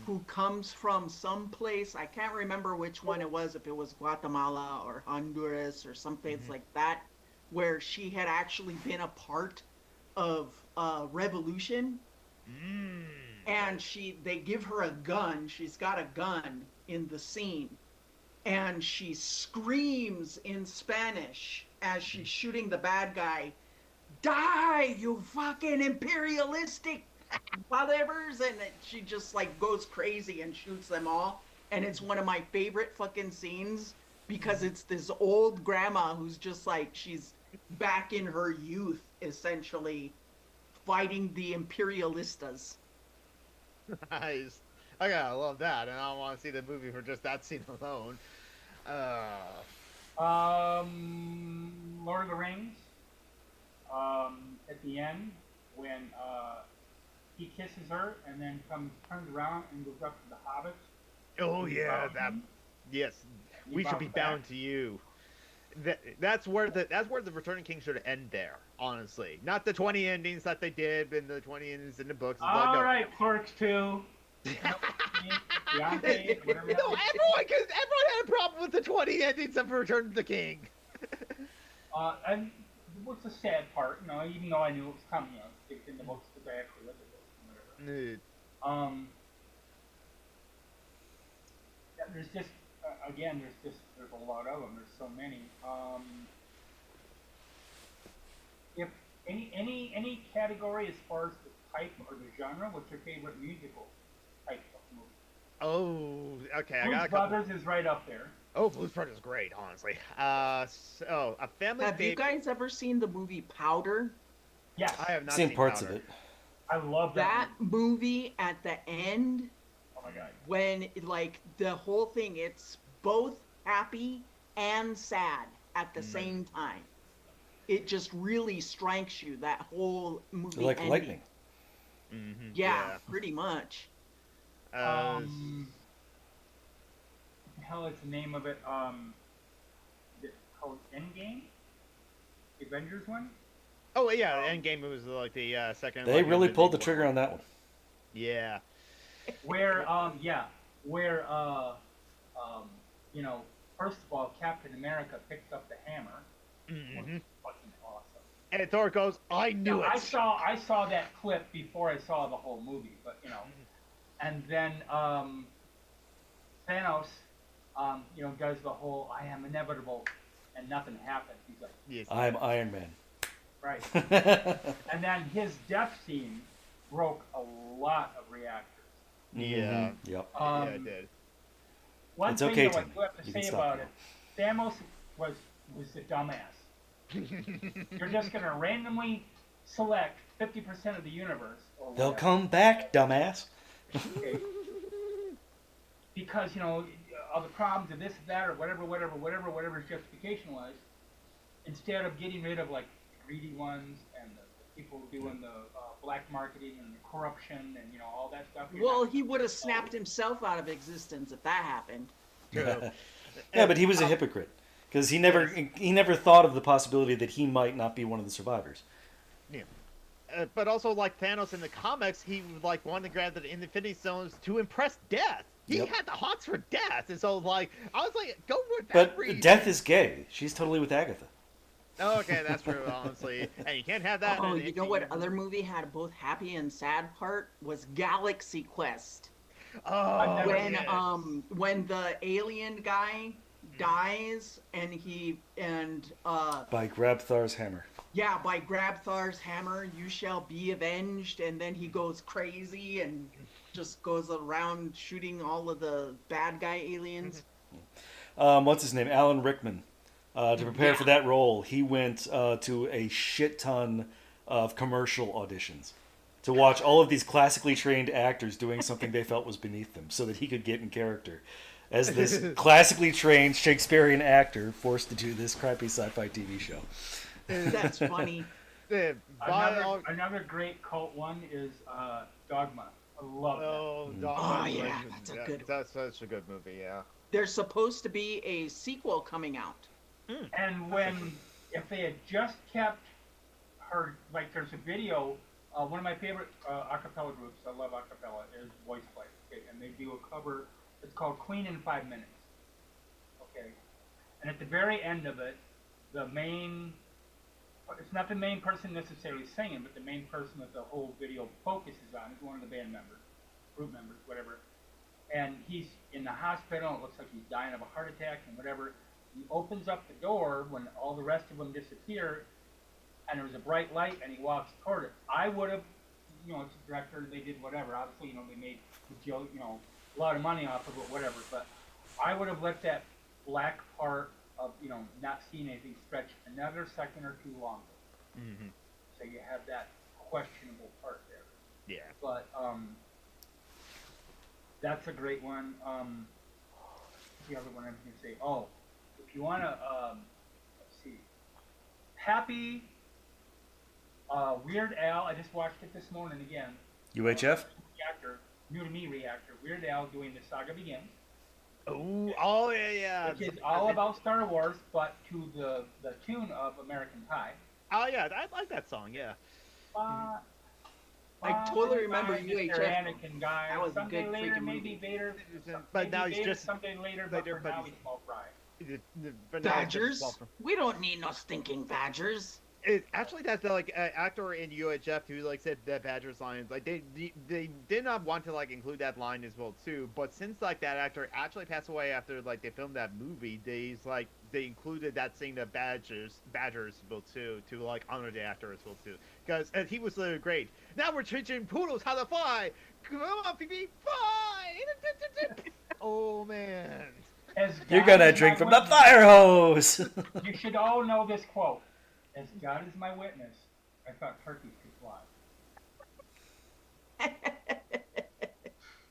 who comes from some place. I can't remember which one it was, if it was Guatemala or Honduras or something Mm-hmm. like that, where she had actually been a part of a revolution, Mm. and they give her a gun. She's got a gun in the scene, and she screams in Spanish as she's shooting the bad guy, "Die, you fucking imperialistic whatevers!" And she just like goes crazy and shoots them all. And it's one of my favorite fucking scenes because it's this old grandma who's just like, she's back in her youth, essentially fighting the imperialistas. Nice. I gotta love that, and I want to see the movie for just that scene alone. Uh, Lord of the Rings. At the end, when he kisses her and then turns around and goes up to the hobbits. oh And he yeah, bows that him, yes, and he we should bows be back. bound to you. That's where the Returning King should end there. Honestly, not the 20 endings that they did in the 20 endings in the books. It's like, All no. right, Clerks 2. Beyonce, whatever You know, else. everyone had a problem with the 20 endings of Return of the King. And what's the sad part, even though I knew it was coming, it's in the books because I actually read the books and whatever. Yeah, there's just, again, there's a lot of them. There's so many. If any category as far as the type or the genre, what's your favorite musical type of movie? Oh, okay. I Blues got a couple. Brothers is right up there. Oh, Blues Brothers is great, honestly. So a family Have you favorite. guys ever seen the movie Powder? Yes, I have not Seen seen parts Powder. of it. I love That movie. movie at the end, Oh my god. when like the whole thing, it's both happy and sad at the same time. It just really strikes you, that whole movie Like ending. lightning. Mm-hmm. Yeah, pretty much. Uh, What the hell is the name of it? Is it called Endgame? The Avengers one? oh yeah, Endgame was like the second. They like, really the pulled big the trigger one. on that one. Yeah. Where where first of all, Captain America picks up the hammer. Mm-hmm. Was fucking awesome. And Thor goes, "I knew Now, it." I saw that clip before I saw the whole movie, but and then Thanos, does the whole "I am inevitable" and nothing happens. He's like, Yes. I'm Iron Man. right. And then his death scene broke a lot of reactors. Yeah. Mhm. Yep. Yeah, it did. One It's thing okay, though I Tim. do have to You can say stop about now. it, Thanos was a dumbass. You're just gonna randomly select 50% of the universe, or They'll whatever, come back, dumbass. okay? Because all the problems of this, that, or whatever his justification was, instead of getting rid of like greedy ones and the people doing the black marketing and the corruption and all that stuff. Well, he would have snapped himself out of existence if that happened. True. Yeah, but he was a hypocrite because he never thought of the possibility that he might not be one of the survivors. Yeah. But also, like Thanos in the comics, he like wanted to grab the Infinity Stones to impress Death. He Yep. had the hots for Death, and so like I was like, go with that But reason. Death is gay. She's totally with Agatha. Oh, okay, that's true, honestly. And you can't have that. Oh, in you know what other movie had both happy and sad part? Was Galaxy Quest. Oh, Never When yes. when the alien guy dies and By Grabthar's hammer. yeah, by Grabthar's hammer, you shall be avenged, and then he goes crazy and just goes around shooting all of the bad guy aliens. what's his name? Alan Rickman. To prepare for that role, he went to a shit ton of commercial auditions to watch all of these classically trained actors doing something they felt was beneath them so that he could get in character as this classically trained Shakespearean actor forced to do this crappy sci-fi TV show. That's funny. Another great cult one is Dogma. I love that. Oh, Oh, yeah, that's a good one. That's such a good movie. Yeah. There's supposed to be a sequel coming out. And if they had just kept her, like, there's a video. One of my favorite acapella groups, I love acapella, is Voice Play. Okay, and they do a cover. It's called Queen in 5 Minutes. Okay, and at the very end of it, it's not the main person necessarily singing, but the main person that the whole video focuses on is one of the band members, group members, whatever. And he's in the hospital. It looks like he's dying of a heart attack and whatever. He opens up the door when all the rest of them disappear, and there's a bright light, and he walks toward it. I would have, it's a director, they did whatever. Obviously, they made a lot of money off of it, whatever. But I would have let that black part of, not seeing anything stretch another second or two longer. Mm-hmm. So you have that questionable part there. Yeah. But that's a great one. The other one I was going to say, if you want to, let's see, Happy, Weird Al, I just watched it this morning again. UHF? New to me reactor. Weird Al doing The Saga Begins. Oh yeah. Which is all about Star Wars, but to the tune of American Pie. Oh yeah, I like that song. Yeah. I totally remember Mr. UHF. Anakin guy. That was a Someday good later, freaking maybe movie. Vader. But now he's just someday later, but for now he's small fry. Badgers? We don't need no stinking badgers. Actually, that's the actor in UHF who said the Badgers lines. They did not want to include that line as well too. But since that actor actually passed away after they filmed that movie, they included that saying the Badgers as well too to honor the actor as well too. Because he was literally great. Now we're teaching poodles how to fly. Come on, PB, fly! Oh man. You're gonna drink from the fire hose. You should all know this quote. As God is my witness, I thought turkeys could fly.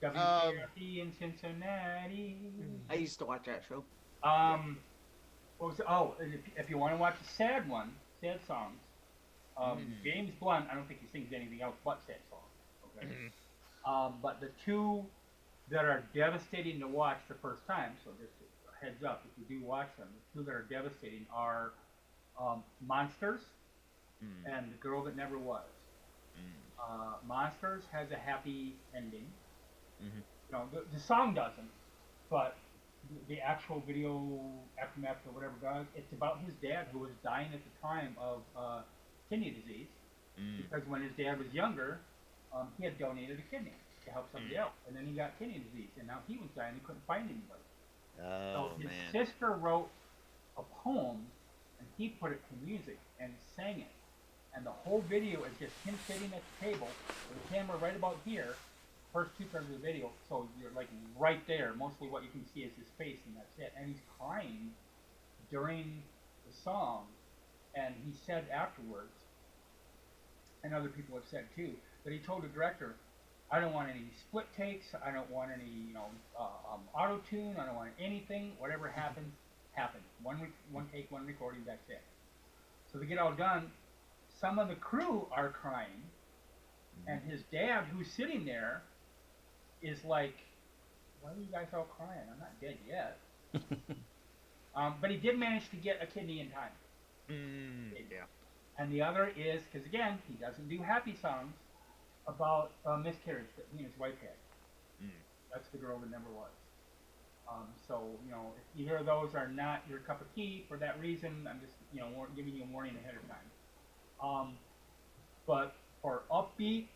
WKRP in Cincinnati. I used to watch that show. What was it? Oh, if you want to watch a sad one, sad songs, James Blunt, I don't think he sings anything else but sad songs. Okay. But the two that are devastating to watch the first time, so just a heads up, if you do watch them, the two that are devastating are Monsters and The Girl That Never Was. Monsters has a happy ending. The song doesn't, but the actual video aftermath or whatever does. It's about his dad who was dying at the time of kidney disease because when his dad was younger, he had donated a kidney to help somebody else, and then he got kidney disease, and now he was dying. He couldn't find anybody. So his sister wrote a poem. And he put it to music and sang it. And the whole video is just him sitting at the table with the camera right about here, first 2/3 of the video, so you're right there. Mostly what you can see is his face and that's it. And he's crying during the song. And he said afterwards, and other people have said too, that he told the director, I don't want any split takes, I don't want any auto-tune, I don't want anything, whatever happens. One take, one recording, that's it. So to get all done, some of the crew are crying, and his dad, who's sitting there, is like, why are you guys all crying? I'm not dead yet. But he did manage to get a kidney in time. Yeah. And the other is, because again, he doesn't do happy songs, about a miscarriage that he and his wife had. That's The Girl That Never Was. So, if either of those are not your cup of tea for that reason, I'm just, giving you a warning ahead of time. But for upbeat,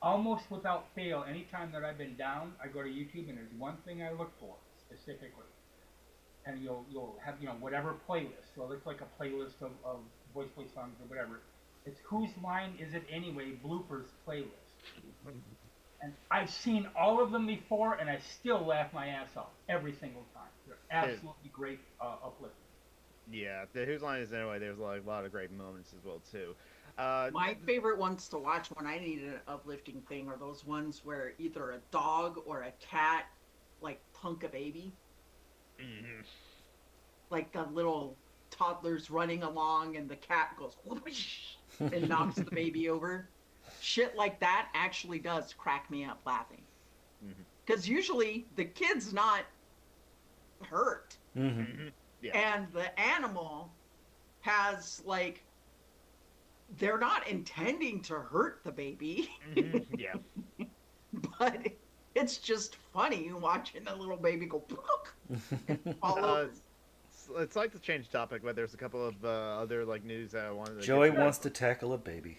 almost without fail, anytime that I've been down, I go to YouTube and there's one thing I look for specifically. And you'll have, whatever playlist. So it looks like a playlist of voice play songs or whatever. It's Whose Line Is It Anyway bloopers playlist. And I've seen all of them before, and I still laugh my ass off every single time. They're absolutely great, uplifting. Yeah, the Whose Line Is It Anyway? There's like a lot of great moments as well too. My favorite ones to watch when I need an uplifting thing are those ones where either a dog or a cat like punk a baby. Mhm. Like the little toddler's running along and the cat goes whoosh and knocks the baby over. Shit like that actually does crack me up laughing. Mhm. Because usually the kid's not hurt. Mm-hmm. Mhm. Yeah. And the animal has like they're not intending to hurt the baby, Mhm. Yeah. but it's just funny watching the little baby go and fall over. It's like to change topic, but there's a couple of other like news that I wanted to. Joey wants to tackle a baby.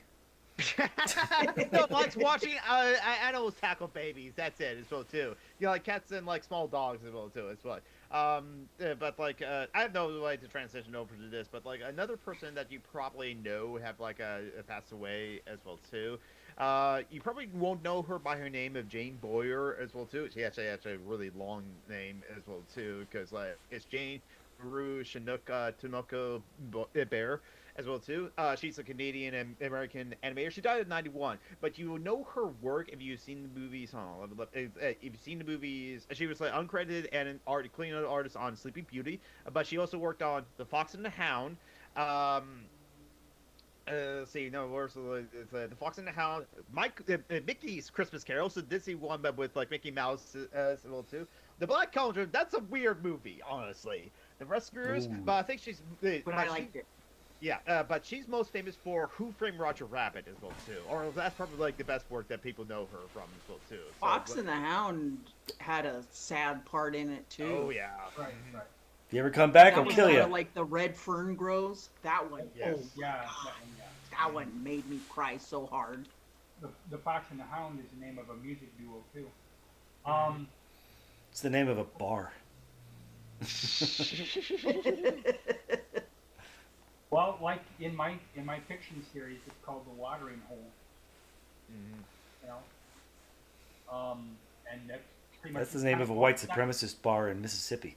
No, likes watching animals tackle babies. That's it as well too. You know, like cats and like small dogs as well too. It's what. But like I have no way to transition over to this, but like another person that you probably know have like passed away as well too. You probably won't know her by her name of Jane Boyer as well too. She actually has a really long name as well too, because like it's Jane Rue Chinook Tomoko Bear as well too. She's a Canadian and American animator. She died in '91, but you will know her work if you've seen the movies. Hold on, if you've seen the movies, she was like uncredited and an clean artist on Sleeping Beauty, but she also worked on The Fox and the Hound. Let's see, no, where's the Fox and the Hound, Mickey's Christmas Carol, so Disney one, but with like Mickey Mouse as well too. The Black Cauldron, that's a weird movie, honestly. The Rescuers, Ooh. but I think she's. But I liked it. Yeah, but she's most famous for Who Framed Roger Rabbit as well too, or that's probably like the best work that people know her from as well too. So, Fox and the Hound had a sad part in it too. Oh yeah. Right, right. If you ever come back, That I'll was kill where, you. like the red fern grows. That one. Yes. Oh Yeah, God, that one, yeah. that one made me cry so hard. The Fox and the Hound is the name of a music duo too. It's the name of a bar. Well, like in my fiction series, it's called The Watering Hole. Mm-hmm. You know, and that's pretty much. That's the name of a white supremacist bar in Mississippi.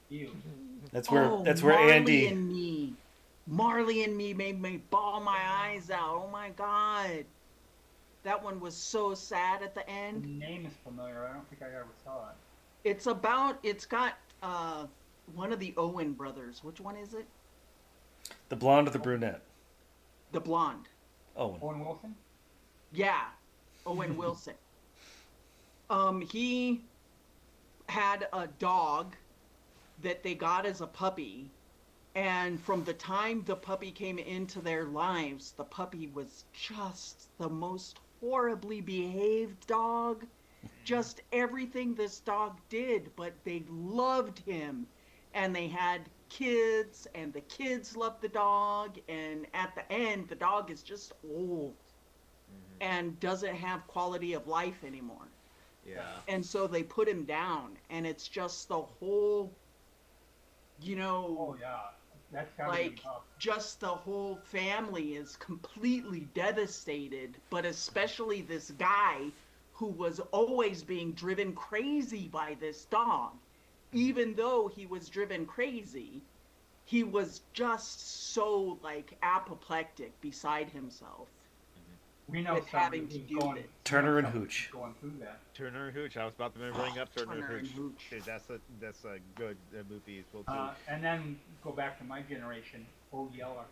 Ew. That's where Marley Andy. and Me. Marley and Me made me bawl my eyes out. Oh my God. That one was so sad at the The end. name is familiar. I don't think I ever saw it. It's got one of the Owen brothers. Which one is it? The blonde or the brunette? The blonde. Owen. Owen Wilson. Yeah. Owen Wilson. He had a dog that they got as a puppy, and from the time the puppy came into their lives, the puppy was just the most horribly behaved dog. Just everything this dog did, but they loved him, and they had kids, and the kids loved the dog, and at the end, the dog is just old and doesn't have quality of life anymore. Yeah. And so they put him down, and it's just the whole, Oh yeah, that's gotta be like tough. just the whole family is completely devastated, but especially this guy who was always being driven crazy by this dog. Even though he was driven crazy, he was just so like apoplectic, beside himself. We know with somebody having to who's do going. this. Turner and somebody Hooch. who's going through that. Turner and Hooch. I was about to bring up Turner, Turner and and Hooch. Hooch. Dude, that's a good movie as well too. And then go back to my generation. Old Yeller.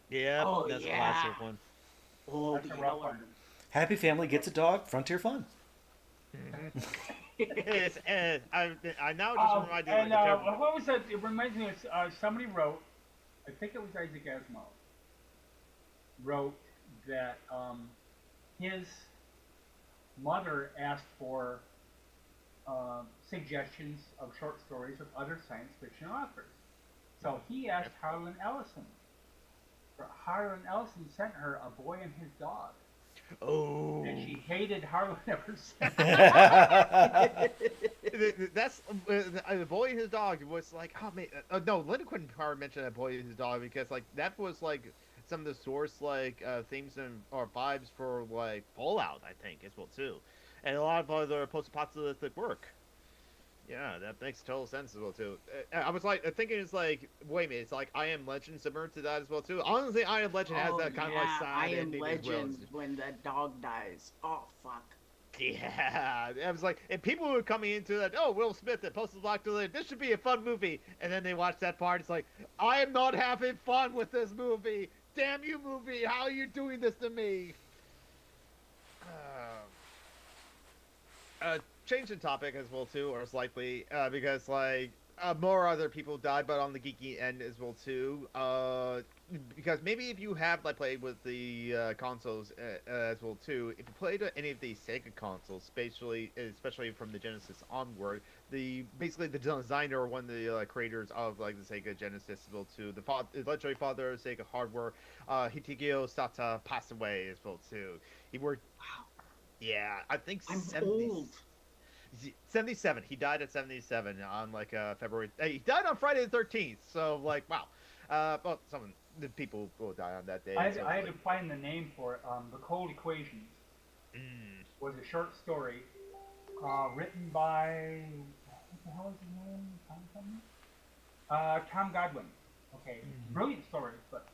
Yeah, Oh, that's yeah. a classic one. Oh, That's a rough one. Happy family gets a dog. Frontier fun. It's, I now just remind you And of the what was that? It reminds me of somebody wrote. I think it was Isaac Asimov. Wrote that his mother asked for suggestions of short stories of other science fiction authors. So he asked Harlan Ellison. Harlan Ellison sent her A Boy and His Dog. Oh, And she hated Harlan ever since. that's the boy and his dog was like, oh man, no, Linda couldn't probably mention a boy and his dog because like that was like some of the source like themes and or vibes for like Fallout, I think as well too. and a lot of other post-apocalyptic work. Yeah, that makes total sense as well too. I was like thinking, it's like, wait a minute, it's like I Am Legend similar to that as well too. Honestly, I Am Legend has Oh that kind of like yeah, I sad Am ending as well. Legend when that dog dies. Oh fuck. Yeah, I was like, and people were coming into that. Oh, Will Smith and Postal Doctor, this should be a fun movie. And then they watch that part. It's like, I am not having fun with this movie. Damn you, movie! How are you doing this to me? Change the topic as well too, or slightly, because like more other people died, but on the geeky end as well too. Because maybe if you have like played with the consoles as well too, if you played any of the Sega consoles, especially from the Genesis onward, basically the designer or one of the creators of like the Sega Genesis as well too, the legendary father of Sega hardware, Hideki Sata, passed away as well too. He worked. Wow. Yeah, I think I'm 70, old. 77. He died at 77 on like February. He died on Friday the 13th. So like, wow. Well, the people will die on that day. I so, had like, to find the name for it. The Cold Equations was a short story written by, what the hell is his name? Tom Godwin. Okay, brilliant story, but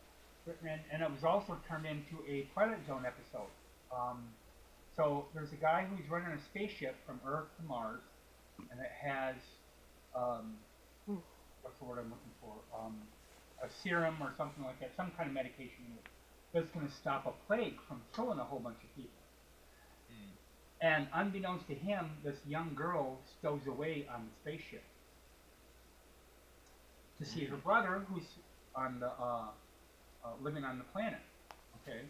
written in, and it was also turned into a Twilight Zone episode. So there's a guy who's running a spaceship from Earth to Mars, and it has, what's the word I'm looking for? A serum or something like that, some kind of medication that's going to stop a plague from killing a whole bunch of people. And unbeknownst to him, this young girl stows away on the spaceship to see her brother, who's on the living on the planet, okay,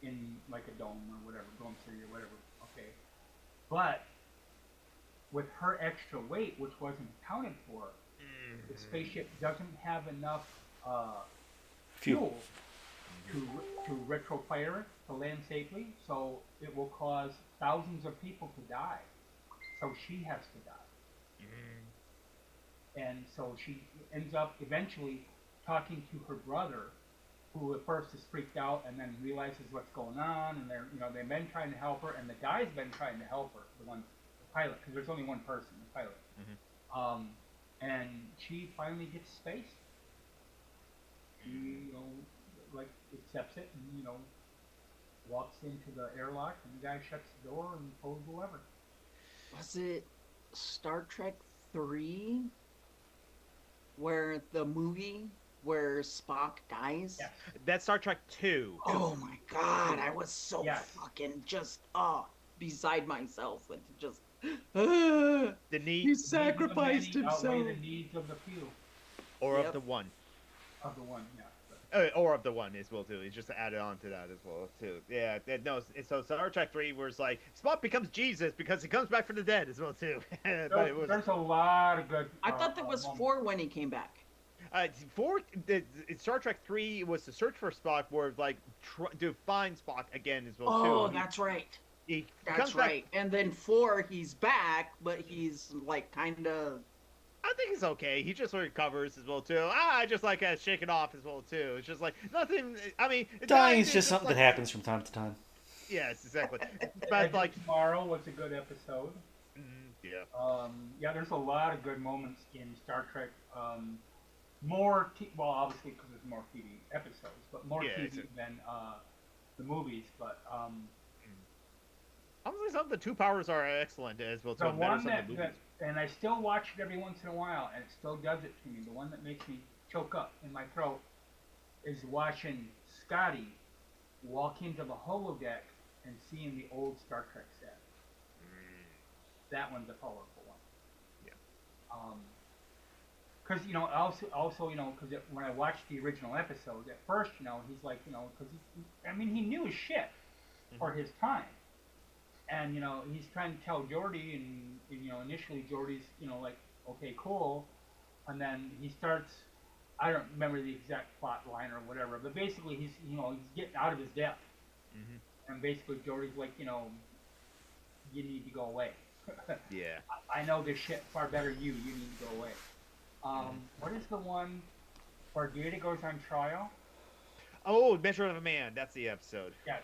in like a dome or whatever, dome city or whatever, okay. But with her extra weight, which wasn't accounted for, the spaceship doesn't have enough fuel to retro-fire to land safely, so it will cause thousands of people to die. So she has to die. And so she ends up eventually talking to her brother, who at first is freaked out and then realizes what's going on, and they've been trying to help her, and the guy's been trying to help her, the pilot, because there's only one person, the pilot. And she finally gets spaced. She, like accepts it, and walks into the airlock, and the guy shuts the door and pulls the lever. Was it Star Trek 3 where the movie where Spock dies? Yes. That's Star Trek 2. Oh my god, I was so Yes. fucking just beside myself with just The need he sacrificed Outweigh himself. the needs of the few. or Yep. of the one. Of the one, yeah. Or of the one as well too. He's just added on to that as well too. Yeah, no. So Star Trek 3 was like Spock becomes Jesus because he comes back from the dead as well too. But it was There's a lot of good. I thought that was moments. 4 when he came back. Star Trek 3 was the search for Spock, where like to find Spock again as well Oh, too. that's right. He That's comes back. right. And then 4, he's back, but he's like kind of. I think he's okay. He just recovers as well too. I just like shaking off as well too. It's just like nothing. I mean, Dying's is just something like, that happens from time to time. Yes, exactly. Edge But of like, Tomorrow was a good episode. yeah. Yeah, there's a lot of good moments in Star Trek. More, well, obviously because there's more TV episodes, but more Yeah, TV than the movies. But Honestly, some of the two powers are excellent as well too. the and better one some of the that, movies. and I still watch it every once in a while, and it still does it to me. The one that makes me choke up in my throat is watching Scotty walk into the holodeck and seeing the old Star Trek set. That one's a powerful one. Yeah. Because also because when I watched the original episode, at first he's like because he knew his shit for his time, and he's trying to tell Geordi, and initially Geordi's like okay cool, and then he starts, I don't remember the exact plot line or whatever, but basically he's getting out of his depth, and basically Geordi's like you need to go away. Yeah. I know this shit far better than you. You need to go away. What is the one where Data goes on trial? Oh, Measure of a Man. That's the episode. Yes.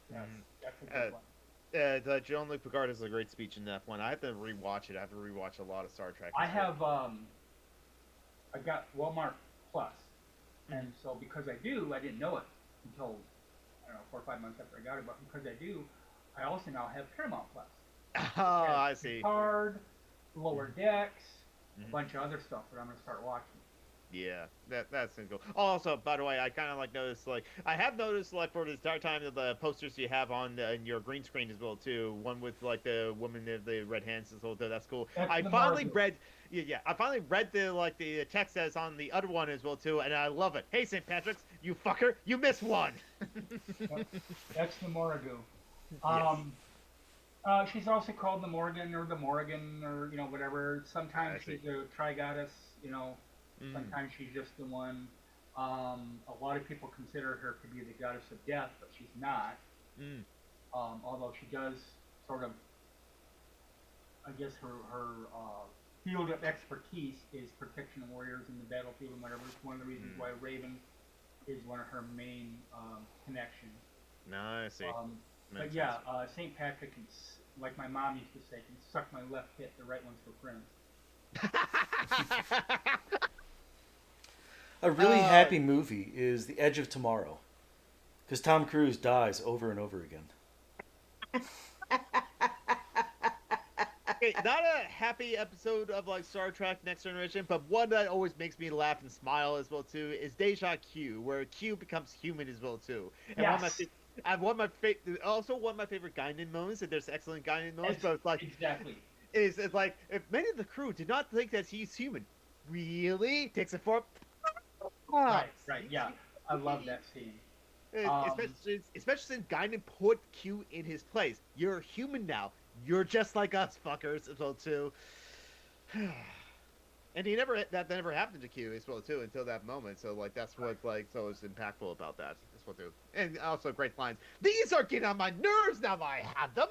Yes, that's a good one. Jean-Luc Picard has a great speech in that one. I have to rewatch it. I have to rewatch a lot of Star Trek. I have I got Walmart Plus, and Mhm. so because I do, I didn't know it until I don't know 4 or 5 months after I got it. But because I do, I also now have Paramount Plus. Oh, It has I see. Picard, Lower Decks, a Mhm. bunch of other stuff that I'm gonna start watching. Yeah, that's gonna go. Also, by the way, I kind of like noticed like I have noticed like for the start time of the posters you have on in your green screen as well too. One with like the woman with the red hands as well. That's cool. That's I the finally Marvel. read. Yeah, I finally read the like the text that's on the other one as well too, and I love it. Hey, St. Patrick's, you fucker, you missed one. Yep, that's the Morrigu. Yes. Um, she's also called the Morgan or the Morgan or whatever. I Sometimes see. she's a Trigoddess. Mm. Sometimes she's just the one. A lot of people consider her to be the goddess of death, but she's not. Mm. Although she does sort of, I guess her field of expertise is protection of warriors in the battlefield and whatever. It's one of the reasons Mm. why Raven is one of her main connections. No, I see. But Makes yeah, sense. St. Patrick can, like my mom used to say, can suck my left hip. The right one's for friends. A really happy movie is The Edge of Tomorrow, because Tom Cruise dies over and over again. Okay, not a happy episode of like Star Trek Next Generation, but one that always makes me laugh and smile as well too is Deja Q, where Q becomes human as well too. And Yes, one of my also one of my favorite Guinan moments, and there's excellent Guinan moments, but it's like exactly. it's like if many of the crew did not think that he's human, really takes it for Right, right. Yeah, I love that scene. Um, Especially since Guinan put Q in his place. You're human now. You're just like us, fuckers, as well too. And that never happened to Q as well too until that moment. So like that's what's like so it's impactful about that as well too. And also great lines. These are getting on my nerves now that I have them.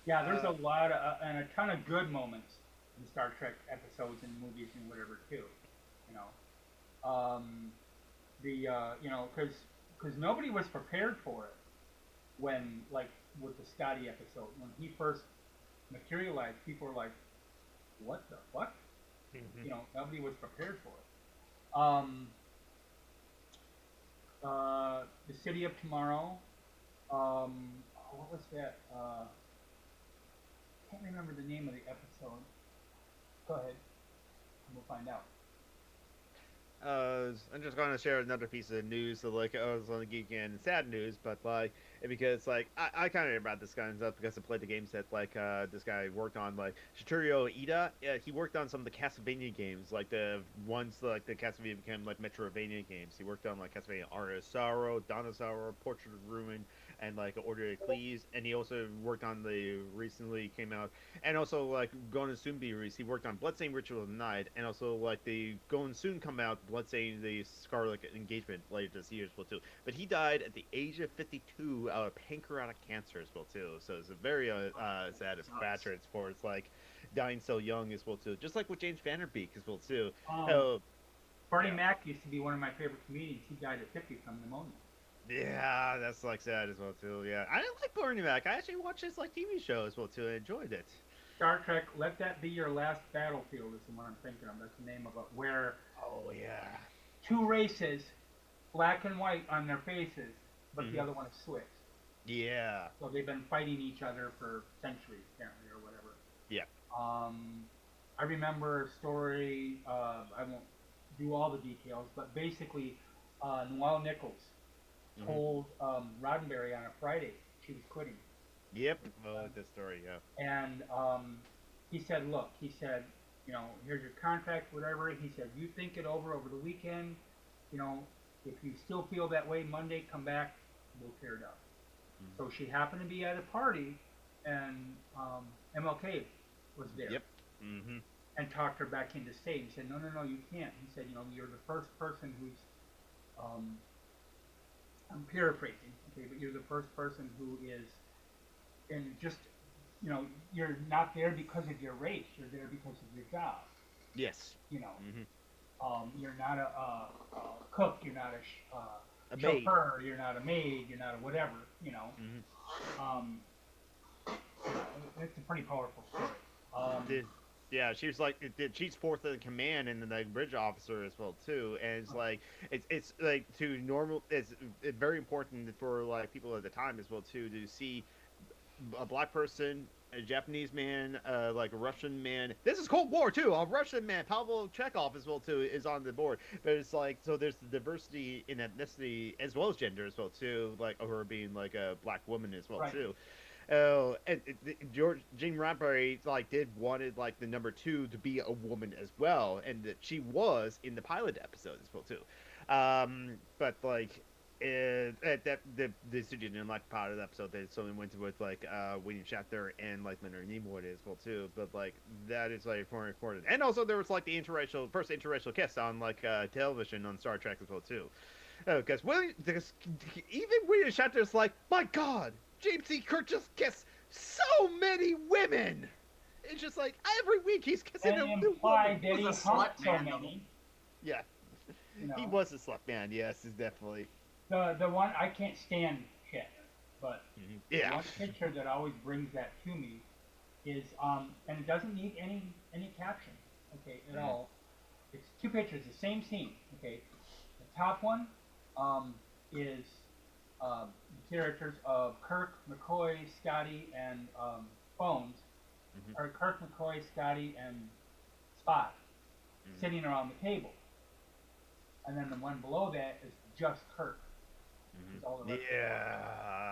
yeah, there's a Uh, lot of, and a ton of good moments in Star Trek episodes and movies and whatever too. You know, because nobody was prepared for it when like with the Scotty episode when he first materialized. People were like, "What the fuck?" Nobody was prepared for it. The City of Tomorrow. What was that? Can't remember the name of the episode. Go ahead. We'll find out. I'm just going to share another piece of news. So, like, I was on the Geek and sad news, but like, because like I kind of heard about this guy and stuff because I played the games that like this guy worked on, like Shituro Ida. He worked on some of the Castlevania games, like the ones like the Castlevania became like Metroidvania games. He worked on like Castlevania Art of Sorrow, Dawn of Sorrow, Portrait of Ruin, and like Order of Eccles. And he also worked on the recently came out and also like going to soon be released. He worked on Bloodstained Ritual of the Night, and also like the going soon come out Bloodstained the Scarlet Engagement later this year as well too. But he died at the age of 52 out of pancreatic cancer as well too. So it's a very sad bastard for it's like dying so young as well too. Just like with James Van Der Beek as well too. Um, Oh Bernie yeah. Mac used to be one of my favorite comedians. He died at 50 from pneumonia. Yeah, that's like sad as well too. Yeah, I didn't like Bernie Mac. I actually watched his like TV show as well too. I enjoyed it. Star Trek, Let That Be Your Last Battlefield is the one I'm thinking of. That's the name of it. Where Oh yeah. two races, black and white on their faces, but the Mhm. other one is switched. Yeah. So they've been fighting each other for centuries, apparently, or whatever. Yeah. I remember a story, I won't do all the details, but basically, Noelle Nichols Mhm. told Roddenberry on a Friday she was quitting. Yep. Oh, this story. Yeah. And he said, look, he said, here's your contract, whatever. He said, you think it over the weekend. You know, if you still feel that way Monday, come back, we'll tear it up. Mhm. So she happened to be at a party, and MLK was there Yep. Mhm. and talked her back into staying. He said, no, no, no, you can't. He said, you're the first person who's, um, I'm paraphrasing, okay, but you're the first person who is, and just, you're not there because of your race. You're there because of your job. Yes. You know, Mhm. you're not a cook. You're not a maid. chauffeur, you're not a maid, you're not a whatever, you know. Um, it's a pretty powerful story. Yeah, she's like she's fourth in command and the bridge officer as well too, and it's like it's like to normal. It's very important for like people at the time as well too to see a black person, a Japanese man, like a Russian man. This is Cold War too. A Russian man, Pavel Chekhov as well too, is on the board. But it's like so there's the diversity in ethnicity as well as gender as well too, like her being like a black woman as well Right. too. And Jean Roddenberry like did wanted like the number 2 to be a woman as well, and that she was in the pilot episode as well too. But like that the studio didn't like the pilot episode, they so they went with like William Shatner and like Leonard Nimoy as well too. But like that is like more important. And also there was like the first interracial kiss on like television on Star Trek as well too. Because even William Shatner's like, my God, James E. Kirk just kissed so many women. It's just like every week he's kissing And a new implied woman. that he was a humped slut so man, many. Yeah, You know. he was a slut man. Yes, it's definitely. The one I can't stand shit, but the Yeah. one picture that always brings that to me is and it doesn't need any caption, okay, at all. It's 2 pictures, the same scene, okay. The top one is the characters of Kirk, McCoy, Scotty, and Bones, or Kirk, McCoy, Scotty, and Spot sitting around the table. And then the one below that is just Kirk. It's all the rest of Yeah,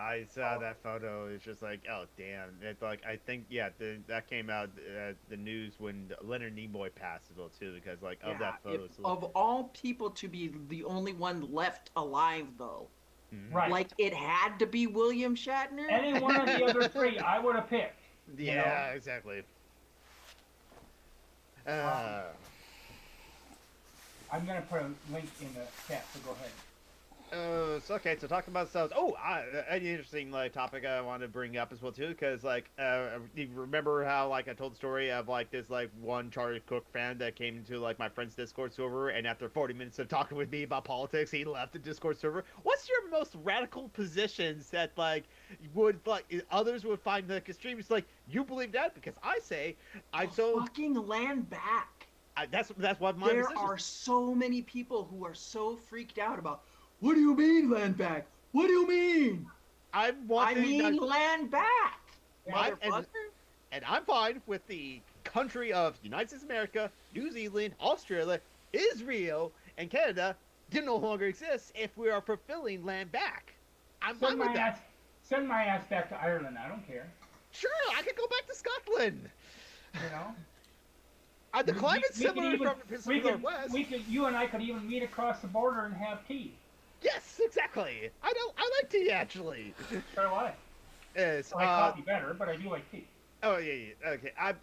I saw that photo. It's just like, oh damn! It's like I think that came out the news when Leonard Nimoy passed as well too, because like of that photo. If, of all people to be the only one left alive, though, Right. like it had to be William Shatner. Any one of the other 3 I would have picked. Yeah, exactly. I'm going to put a link in the chat, so go ahead. So okay, so talking about stuff. An interesting like topic I want to bring up as well too, because like you remember how like I told the story of like this like one Charlie Cook fan that came into like my friend's Discord server, and after 40 minutes of talking with me about politics, he left the Discord server. What's your most radical positions that like would like others would find like extreme? It's like you believe that because I say I so fucking land back. that's what my There position are is. so many people who are so freaked out about. What do you mean land back? What do you mean? I mean land back, motherfucker. And I'm fine with the country of United States of America, New Zealand, Australia, Israel, and Canada do no longer exist if we are fulfilling land back. I'm fine with that. Send my ass back to Ireland. I don't care. Sure, I could go back to Scotland. You know. The climate's We could similar even- from the Pacific Northwest. You and I could even meet across the border and have tea. Yes, exactly. I like tea actually. So do I. Yes, I like coffee better, but I do like tea. Oh yeah. Okay. I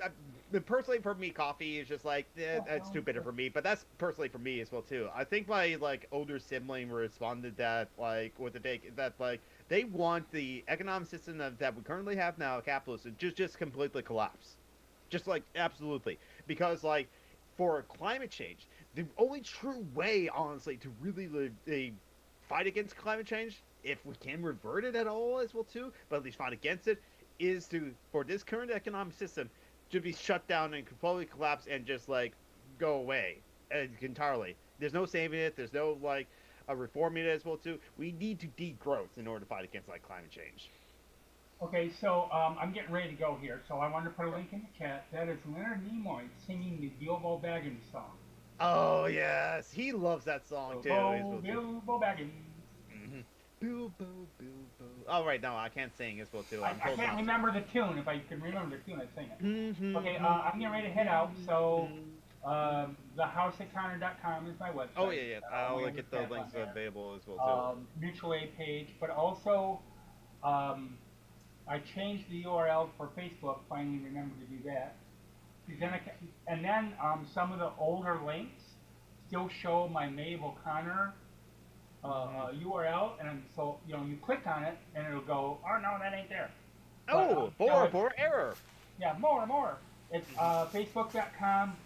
personally for me, coffee is just like it's too bitter for me. But that's personally for me as well too. I think my like older sibling responded that like with the take that like they want the economic system that we currently have now, capitalism, just completely collapse. Just like absolutely, because like for climate change, the only true way, honestly, to really fight against climate change, if we can revert it at all as well too, but at least fight against it, is for this current economic system to be shut down and completely collapse and just like go away entirely. There's no saving it. There's no like reforming it as well too. We need to degrowth in order to fight against like climate change. Okay, so I'm getting ready to go here, so I wanted to put a link in the chat. That is Leonard Nimoy singing the Bilbo Baggins song. Oh yes, he loves that song too. Bilbo Baggins. Bilbo, Bilbo. Oh right, no, I can't sing as well too. I can't remember the tune. If I could remember the tune, I'd sing it. Mm-hmm. Okay, I'm getting ready to head out, so thehouseatconnor.com is my website. Oh yeah. I'll link get the tab links on there. available as well too. Mutual aid page, but also I changed the URL for Facebook. Finally, remembered to do that. And then some of the older links still show my Maeve O'Connor URL, and so you click on it, and it'll go, oh no, that ain't there. Oh, for error. Yeah, more. It's facebook.com/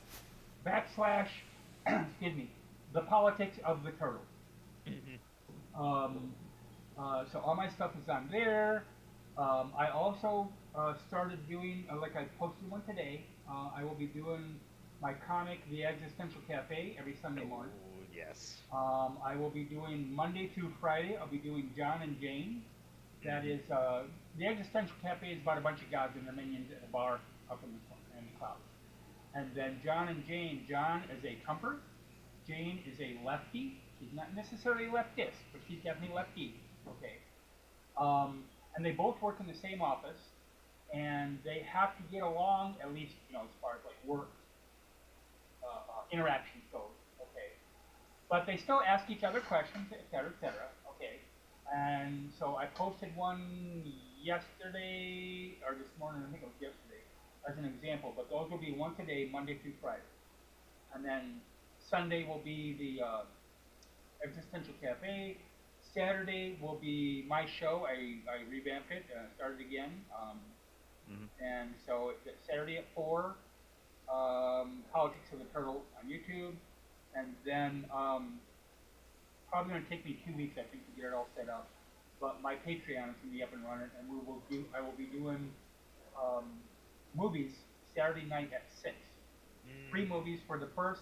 excuse me, the politics of the turtle. Um, so all my stuff is on there. I also started doing, like I posted one today. I will be doing my comic, The Existential Cafe, every Sunday morning. Oh, yes. I will be doing Monday through Friday. I'll be doing John and Jane. That is, The Existential Cafe is about a bunch of gods and their minions at a bar up in the clouds. And then John and Jane. John is a Trumper. Jane is a lefty. She's not necessarily leftist, but she's definitely lefty. Okay. And they both work in the same office, and they have to get along, at least, as far as like work interactions go. Okay. But they still ask each other questions, et cetera, et cetera. Okay. And so I posted one yesterday, or this morning, I think it was yesterday, as an example. But those will be once a day, Monday through Friday. And then Sunday will be the Existential Cafe. Saturday will be my show. I revamped it, started again. And so it's Saturday at 4, Politics of the Turtle on YouTube. And then probably going to take me 2 weeks, I think, to get it all set up. But my Patreon is going to be up and running, and I will be doing movies Saturday night at 6. 3 movies for the first,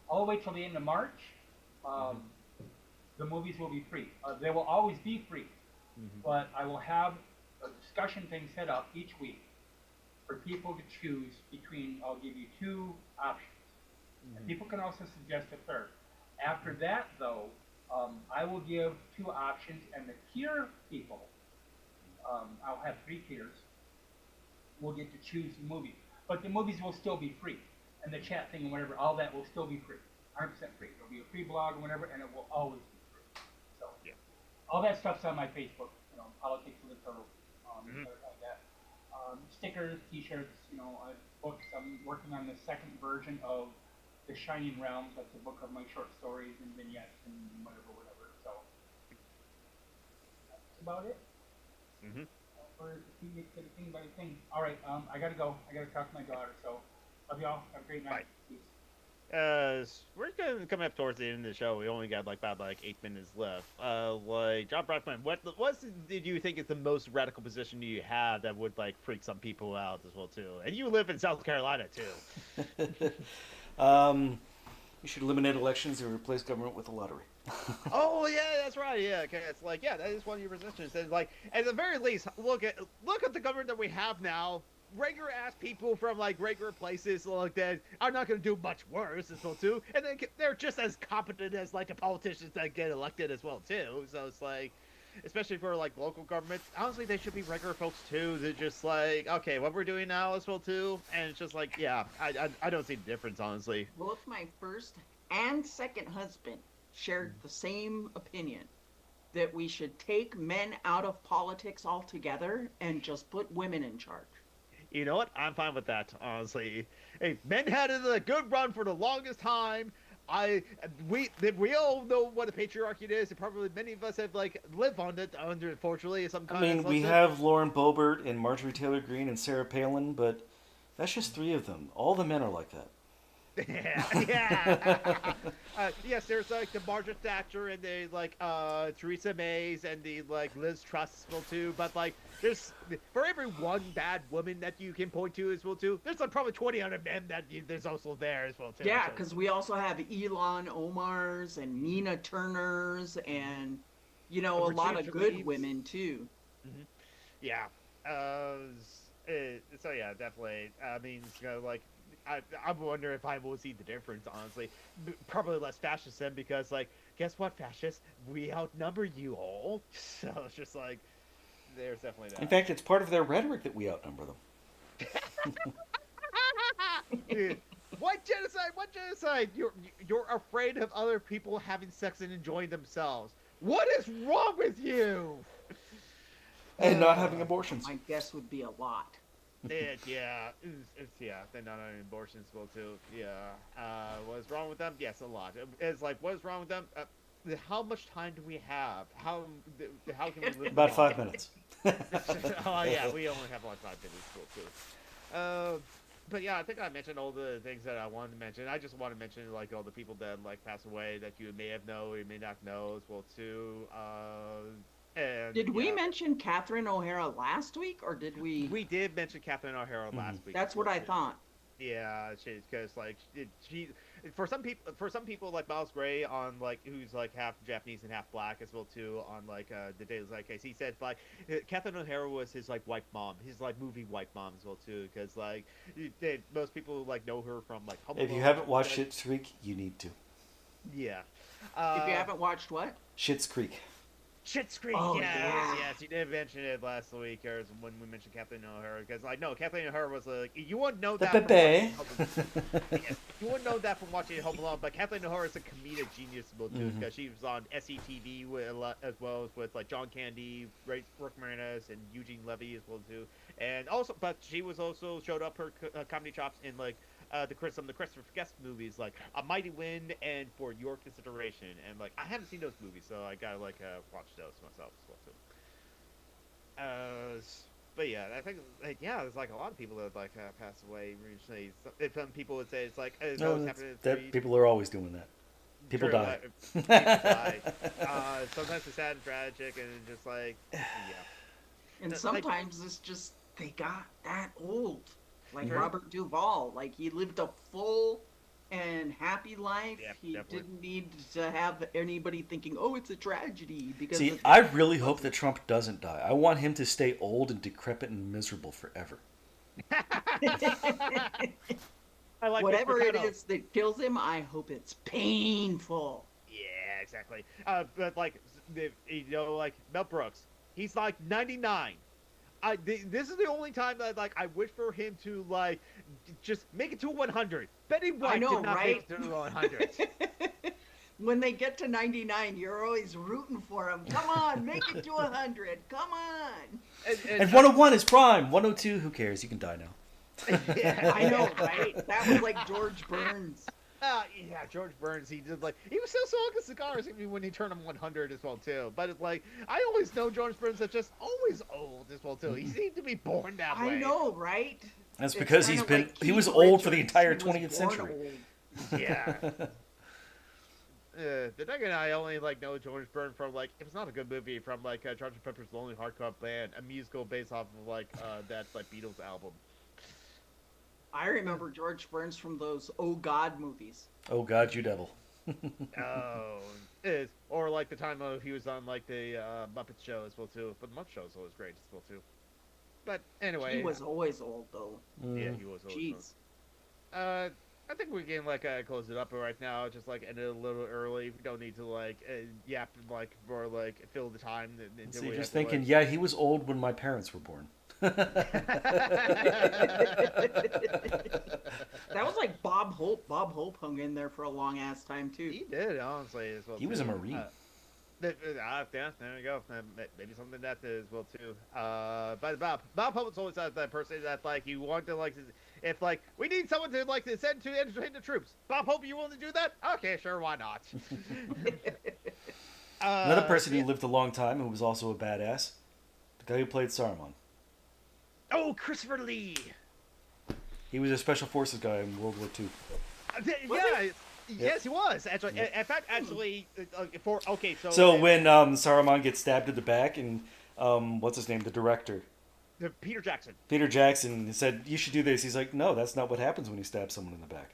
all the way till the end of March. The movies will be free. They will always be free, but I will have a discussion thing set up each week for people to choose between. I'll give you 2 options. And people can also suggest a third. After that, though, I will give 2 options, and the tier people, I'll have 3 tiers, will get to choose the movie. But the movies will still be free, and the chat thing and whatever, all that will still be free, 100% free. It'll be a free blog or whatever, and it will always be free. So, all that stuff's on my Facebook, Politics of the Turtle, stuff like that. Stickers, T-shirts, books. I'm working on the 2nd version of The Shining Realms. That's a book of my short stories and vignettes and whatever. So that's about it. For the thing by thing. All right, I gotta go. I gotta talk to my daughter. So love y'all. Have a great night. Peace. We're coming up towards the end of the show. We only got about 8 minutes left. John Brockman, what did you think is the most radical position you have that would freak some people out as well too? And you live in South Carolina too. You should eliminate elections and replace government with a lottery. Oh yeah, that's right. Yeah, okay. It's that is one of your positions. And at the very least, look at the government that we have now. Regular ass people from regular places like that are not going to do much worse as well too, and they're just as competent as the politicians that get elected as well too. So it's especially for local governments, honestly, they should be regular folks too. They're just okay, what we're doing now as well too, and it's just I don't see the difference honestly. Both my first and second husband shared the same opinion that we should take men out of politics altogether and just put women in charge. You know what? I'm fine with that, honestly. Hey, men had a good run for the longest time. We all know what a patriarchy is, and probably many of us have lived on it, unfortunately, some kind. I mean, we have Lauren Boebert and Marjorie Taylor Greene and Sarah Palin, but that's just 3 of them. All the men are like that. Yeah. Yes, there's the Margaret Thatcher and the Theresa Mays and the Liz Truss as well too. But there's for every one bad woman that you can point to as well too, there's probably 20 other men that there's also there as well too. Yeah, because we also have Elon Omars and Nina Turners and a lot of good women too. Yeah. So yeah, definitely. I mean, I wonder if I will see the difference, honestly. Probably less fascist then, because, guess what, fascists? We outnumber you all. So it's just there's definitely that. In fact, it's part of their rhetoric that we outnumber them. Dude, what genocide? What genocide? You're afraid of other people having sex and enjoying themselves. What is wrong with you? And not having abortions. My guess would be a lot. It's they're not having abortions well too. Yeah. What's wrong with them? Yes, a lot. It's what is wrong with them? How much time do we have? How can we live? About 5 minutes. Oh yeah, we only have 5 minutes well too. But yeah, I think I mentioned all the things that I wanted to mention. I just want to mention like all the people that like passed away that you may have known or you may not know as well too. And Did we yeah, mention Catherine O'Hara last week, or did we? we did mention Catherine O'Hara last week. That's as what well, I too. thought. Yeah, she's because like she for some people like Miles Gray on like who's like half Japanese and half black as well too on like the Daily Zeitgeist. He said like Catherine O'Hara was his like white mom, his like movie white mom as well too because like most people like know her from like Home If you Alone, haven't watched Schitt's Creek, you need to. yeah. If you haven't watched what? Schitt's Creek. Schitt's Creek, Oh, yes, yeah. yes, you did mention it last week, or when we mentioned Kathleen O'Hara, because like no, Kathleen O'Hara was like you wouldn't know The that. bebe. Yes, you wouldn't know that from watching Home Alone, but Kathleen O'Hara is a comedic genius as well too, because she was on SCTV with a lot, as well as with like John Candy, Rick Moranis, and Eugene Levy as well too, and also, but she was also showed up her comedy chops in like some of the Christopher Guest movies like A Mighty Wind and For Your Consideration, and like I haven't seen those movies, so I gotta like watch those myself as well too. But yeah, I think like, yeah, there's like a lot of people that like passed away recently. Some people would say it's like it's always happening. People are always doing that. People True, die. people die. Sometimes it's sad and tragic, and just like yeah. And Like- sometimes it's just they got that old. Like True. Robert Duvall, like he lived a full and happy life. Yeah, He definitely. didn't need to have anybody thinking, "Oh, it's a tragedy." Because See, I really hope that Trump doesn't die. I want him to stay old and decrepit and miserable forever. I like whatever Mr. it Cano. is that kills him, I hope it's painful. Yeah, exactly. But like, you know, like Mel Brooks, he's like 99. This is the only time that like I wish for him to like just make it to 100. Betty White know, did not right? make it to 100. When they get to 99, you're always rooting for them. Come on, make it to 100. Come on. And 101 is prime. 102, who cares? You can die now. yeah, I know, right? That was like George Burns. Yeah, George Burns. He did like he was still smoking cigars even when he turned him 100 as well too. But it's like I always know George Burns is just always old as well too. He seemed to be born that way. I know, right? That's It's because kinda he's been like he was Keith old for the Richards. entire He was 20th born century. old. Yeah. The thing I only like know George Burns from like it was not a good movie from like Sgt. Pepper's Lonely Hearts Club Band, a musical based off of like that like Beatles album. I remember George Burns from those Oh God movies. Oh God, you devil. Oh, or like the time he was on like the Muppet Show as well too. But the Muppet Show is always great as well too. But anyway, He was always old though. yeah, he was always. Jeez. I think we can like close it up right now. Just like end it a little early. We don't need to like yap like for like fill the time. Until So we you're just have to, thinking, like- yeah, he was old when my parents were born. That was like Bob Hope. Bob Hope hung in there for a long ass time too. He did honestly as well. He was a too. Marine. Yeah, there you go. Maybe something that as well too. But Bob Hope was always that person that like you want to like if like we need someone to like to send to entertain the troops. Bob Hope, you willing to do that? Okay, sure, why not? Another person who lived a long time who was also a badass, the guy who played Saruman. Oh, Christopher Lee. He was a special forces guy in World War II. Yeah. Yes, he was actually. In fact, actually, So when Saruman gets stabbed in the back, and what's his name, the director, Peter Jackson. Peter Jackson, said, "You should do this." He's like, "No, that's not what happens when you stab someone in the back."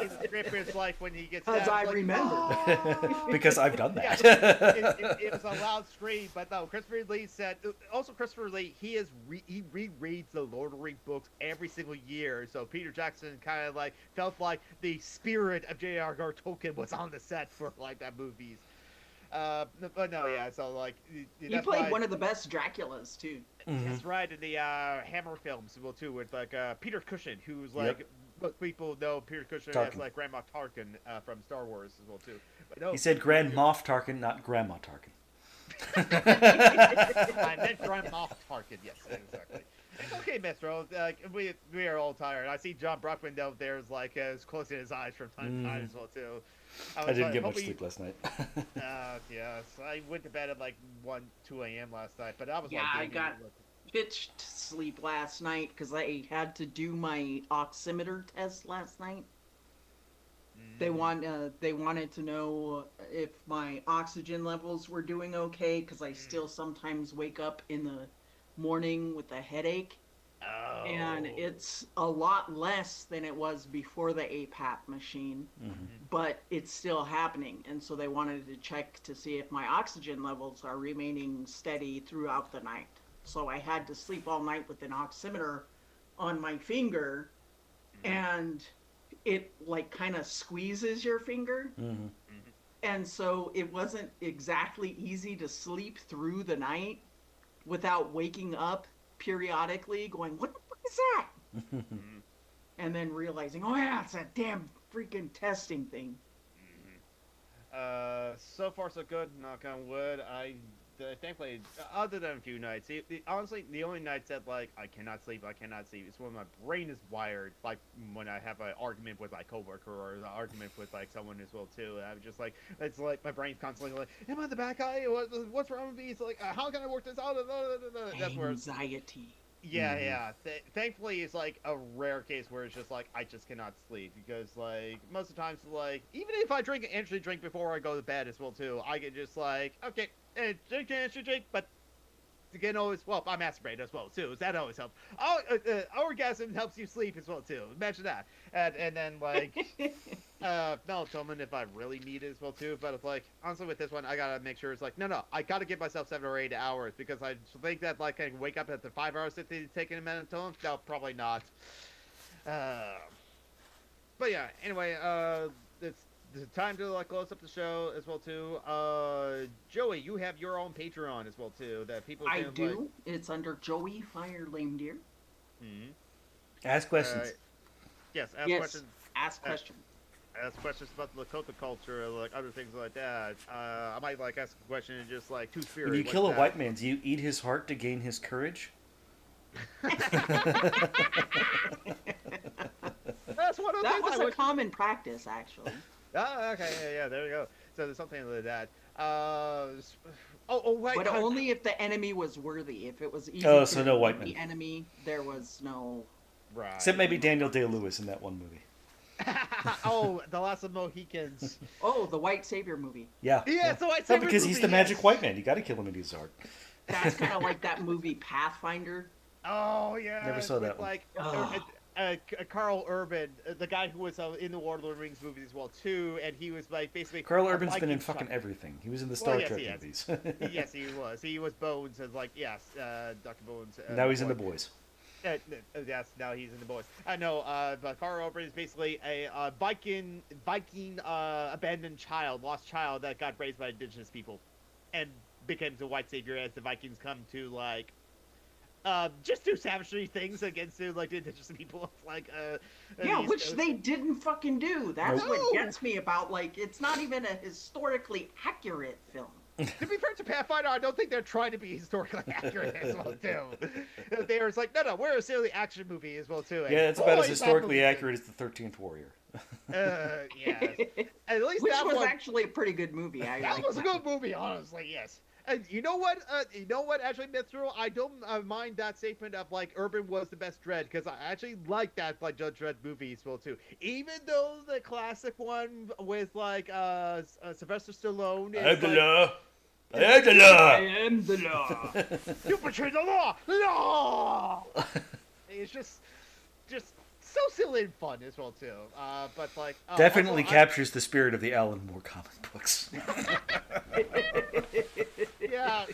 It's great for his life when he gets As stabbed, I like, remember. "Oh!" Because I've done Yeah, that. it was a loud scream, but no. Christopher Lee said. Also, Christopher Lee, he rereads the Lord of the Rings books every single year. So Peter Jackson kind of like felt like the spirit of J.R.R. Tolkien was on the set for like that movies. But no, yeah. So like He played one of the best Draculas too. That's right in the Hammer films as well too, with like Peter Cushing, who's like most people know Peter Cushing as Tarkin. like Grand Moff Tarkin from Star Wars as well too. But no, He said Grand Moff Tarkin, not Grandma Tarkin. I meant Grand Moff Tarkin. Yes, exactly. It's okay, Mistro. We are all tired. I see John Brockman out there is like closing his eyes from time to time as well too. I didn't get much sleep last night. Yes, I went to bed at like 2 a.m. last night, but I was Yeah, like, I got pitched sleep last night because I had to do my oximeter test last night. They wanted to know if my oxygen levels were doing okay because I still sometimes wake up in the morning with a headache. And Oh. it's a lot less than it was before the APAP machine, but it's still happening. And so they wanted to check to see if my oxygen levels are remaining steady throughout the night. So I had to sleep all night with an oximeter on my finger, and it like kind of squeezes your finger. And so it wasn't exactly easy to sleep through the night without waking up periodically going, what the fuck is that? And then realizing, oh yeah, it's that damn freaking testing thing. So far so good. Knock on wood. Thankfully, other than a few nights, honestly, the only nights that like I cannot sleep is when my brain is wired. Like when I have an argument with my coworker or an argument with like someone as well too. I'm just like, it's like my brain's constantly like, am I the bad guy? What's wrong with me? It's like, how can I work this out? That's where Anxiety. yeah. Thankfully, it's like a rare case where it's just like I just cannot sleep because like most of the times, like even if I drink energy drink before I go to bed as well too, I can just like okay, drink energy drink, but again always I masturbate as well too. So that always helps. Oh, orgasm helps you sleep as well too. Imagine that, and then like. Melatonin if I really need it as well too. But it's like honestly with this one, I gotta make sure it's like no, I gotta give myself 7 or 8 hours because I think that like I can wake up after 5 hours if they taking a melatonin. No, probably not. But yeah, anyway, it's time to like close up the show as well too. Joey, you have your own Patreon as well too that people I can do. like. It's under Joey Fire Lame Deer. Ask questions. Yes, ask Yes, questions. ask questions. Ask questions about the Lakota culture, like other things like that. I might like ask a question and just like two-spirit. When you kill a white man, do you eat his heart to gain his courage? That's one of the That things was I a wish. common practice, actually. Oh, okay, yeah, there you go. So there's something like that. Wait. But only if the enemy was worthy. If it was easy Oh, to so no white defeat the men. enemy, there was no. Right. Except maybe Daniel Day-Lewis in that one movie. Oh, The Last of Mohicans. Oh, the White Savior movie. Yeah. Yeah, so No, because he's the magic white man. You got to kill him in his heart. That's kind of like that movie Pathfinder. Oh yeah. Never saw that one. Like Ugh. Carl Urban, the guy who was in the Lord of the Rings movies as well too, and he was like basically. Carl a Urban's been in Viking fucking child. everything. He was in the Star yes, Trek he has. movies. Yes, he was. He was Bones as like Dr. Bones. Now he's in The Boys. Yes, now he's in The Boys. I know, but Carl Urban is basically a Viking abandoned child, lost child that got raised by indigenous people, and becomes a white savior as the Vikings come to like. Just do savagery things against like the indigenous people, like Yeah, which they didn't fucking do. That's No. what gets me about like it's not even a historically accurate film. To be fair to Pathfinder, I don't think they're trying to be historically accurate as well too. They're just like, no, we're a silly action movie as well too. Yeah, it's about as historically accurate as the 13th Warrior. Yes. At least Which that was one, actually a pretty good movie. I that liked was a good movie, honestly. Yes. And you know what? Actually, Mithril, I don't mind that statement of like Urban was the best Dredd because I actually like that like Judge Dredd movie as well too. Even though the classic one with like Sylvester Stallone I am is the like, law. I am the law. I am the law. you betrayed the law. Law. It's just so silly and fun as well too. But like Definitely also, captures the spirit of the Alan Moore comic books. Yeah,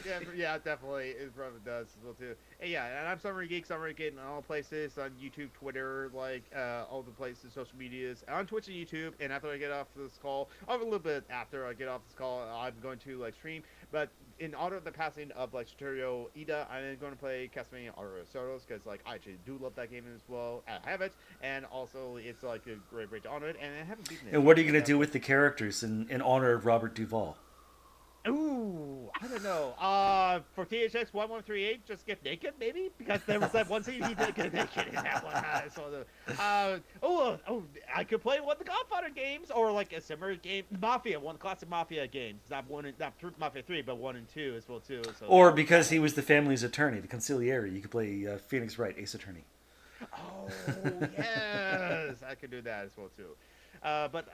definitely. It probably does as well too. And yeah, and I'm Summer Geek in all places on YouTube, Twitter, like all the places, social medias, on Twitch and YouTube. And after I get off this call, a little bit after I get off this call, I'm going to like stream. But in honor of the passing of like Satoru Ida, I'm going to play Castlevania Arrow because like I actually do love that game as well. I have it, and also it's like a great to honor it. And I haven't beaten it. And what are you going to do with the characters in honor of Robert Duvall? Ooh, I don't know. For THX 1138, just get naked, maybe, because there was that one scene he did get naked in that one. I could play one of the Godfather games, or like a similar game, Mafia, one of the classic Mafia games, not Mafia 3, but 1 and 2 as well too. So Or because he was the family's attorney, the consigliere, you could play Phoenix Wright, Ace Attorney. Oh yes, I could do that as well too. But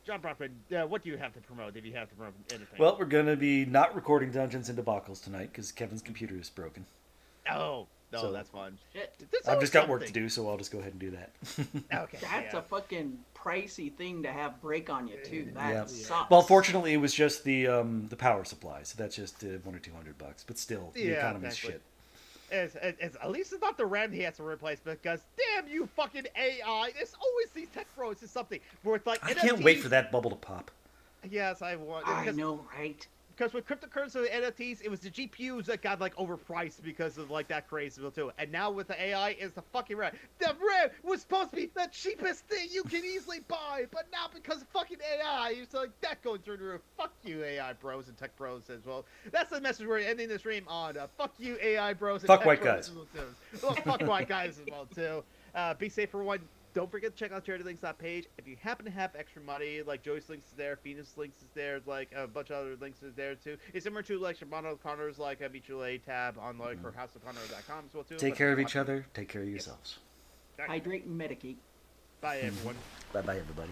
John Brockman, what do you have to promote? If you have to promote anything? Well, we're going to be not recording Dungeons and Debacles tonight because Kevin's computer is broken. Oh, no, So- that's fun. Shit. There's I've always just got work to something. do, so I'll just go ahead and do that. Okay, That's yeah. a fucking pricey thing to have break on you too. That Yeah. sucks. Well, fortunately, it was just the power supply, so that's just $100 or $200. But still, the Yeah, economy's exactly. shit. At least it's not the RAM he has to replace, because damn you fucking AI! There's always these tech pros or something where it's like I can't wait NFTs. for that bubble to pop. Yes, I want. I know, right? Because with cryptocurrency and NFTs, it was the GPUs that got like overpriced because of like that craze too. And now with the AI, it's the fucking RAM. The RAM was supposed to be the cheapest thing you can easily buy, but now because of fucking AI, it's like that going through the roof. Fuck you, AI bros and tech bros as well. That's the message we're ending the stream on. Fuck you, AI bros and Fuck tech white bros guys. as well, too. Well, fuck white guys as well too. Be safe, everyone. Don't forget to check out charitylinks.page. If you happen to have extra money, like Joyce links is there, Phoenix links is there, like a bunch of other links is there too. It's similar to like Shimano Connor's like a Mutual Aid tab on like her houseofconnor.com as well too. Take But care of each other. Take care of yourselves. Hydrate and medicate. Bye everyone. Bye-bye, everybody.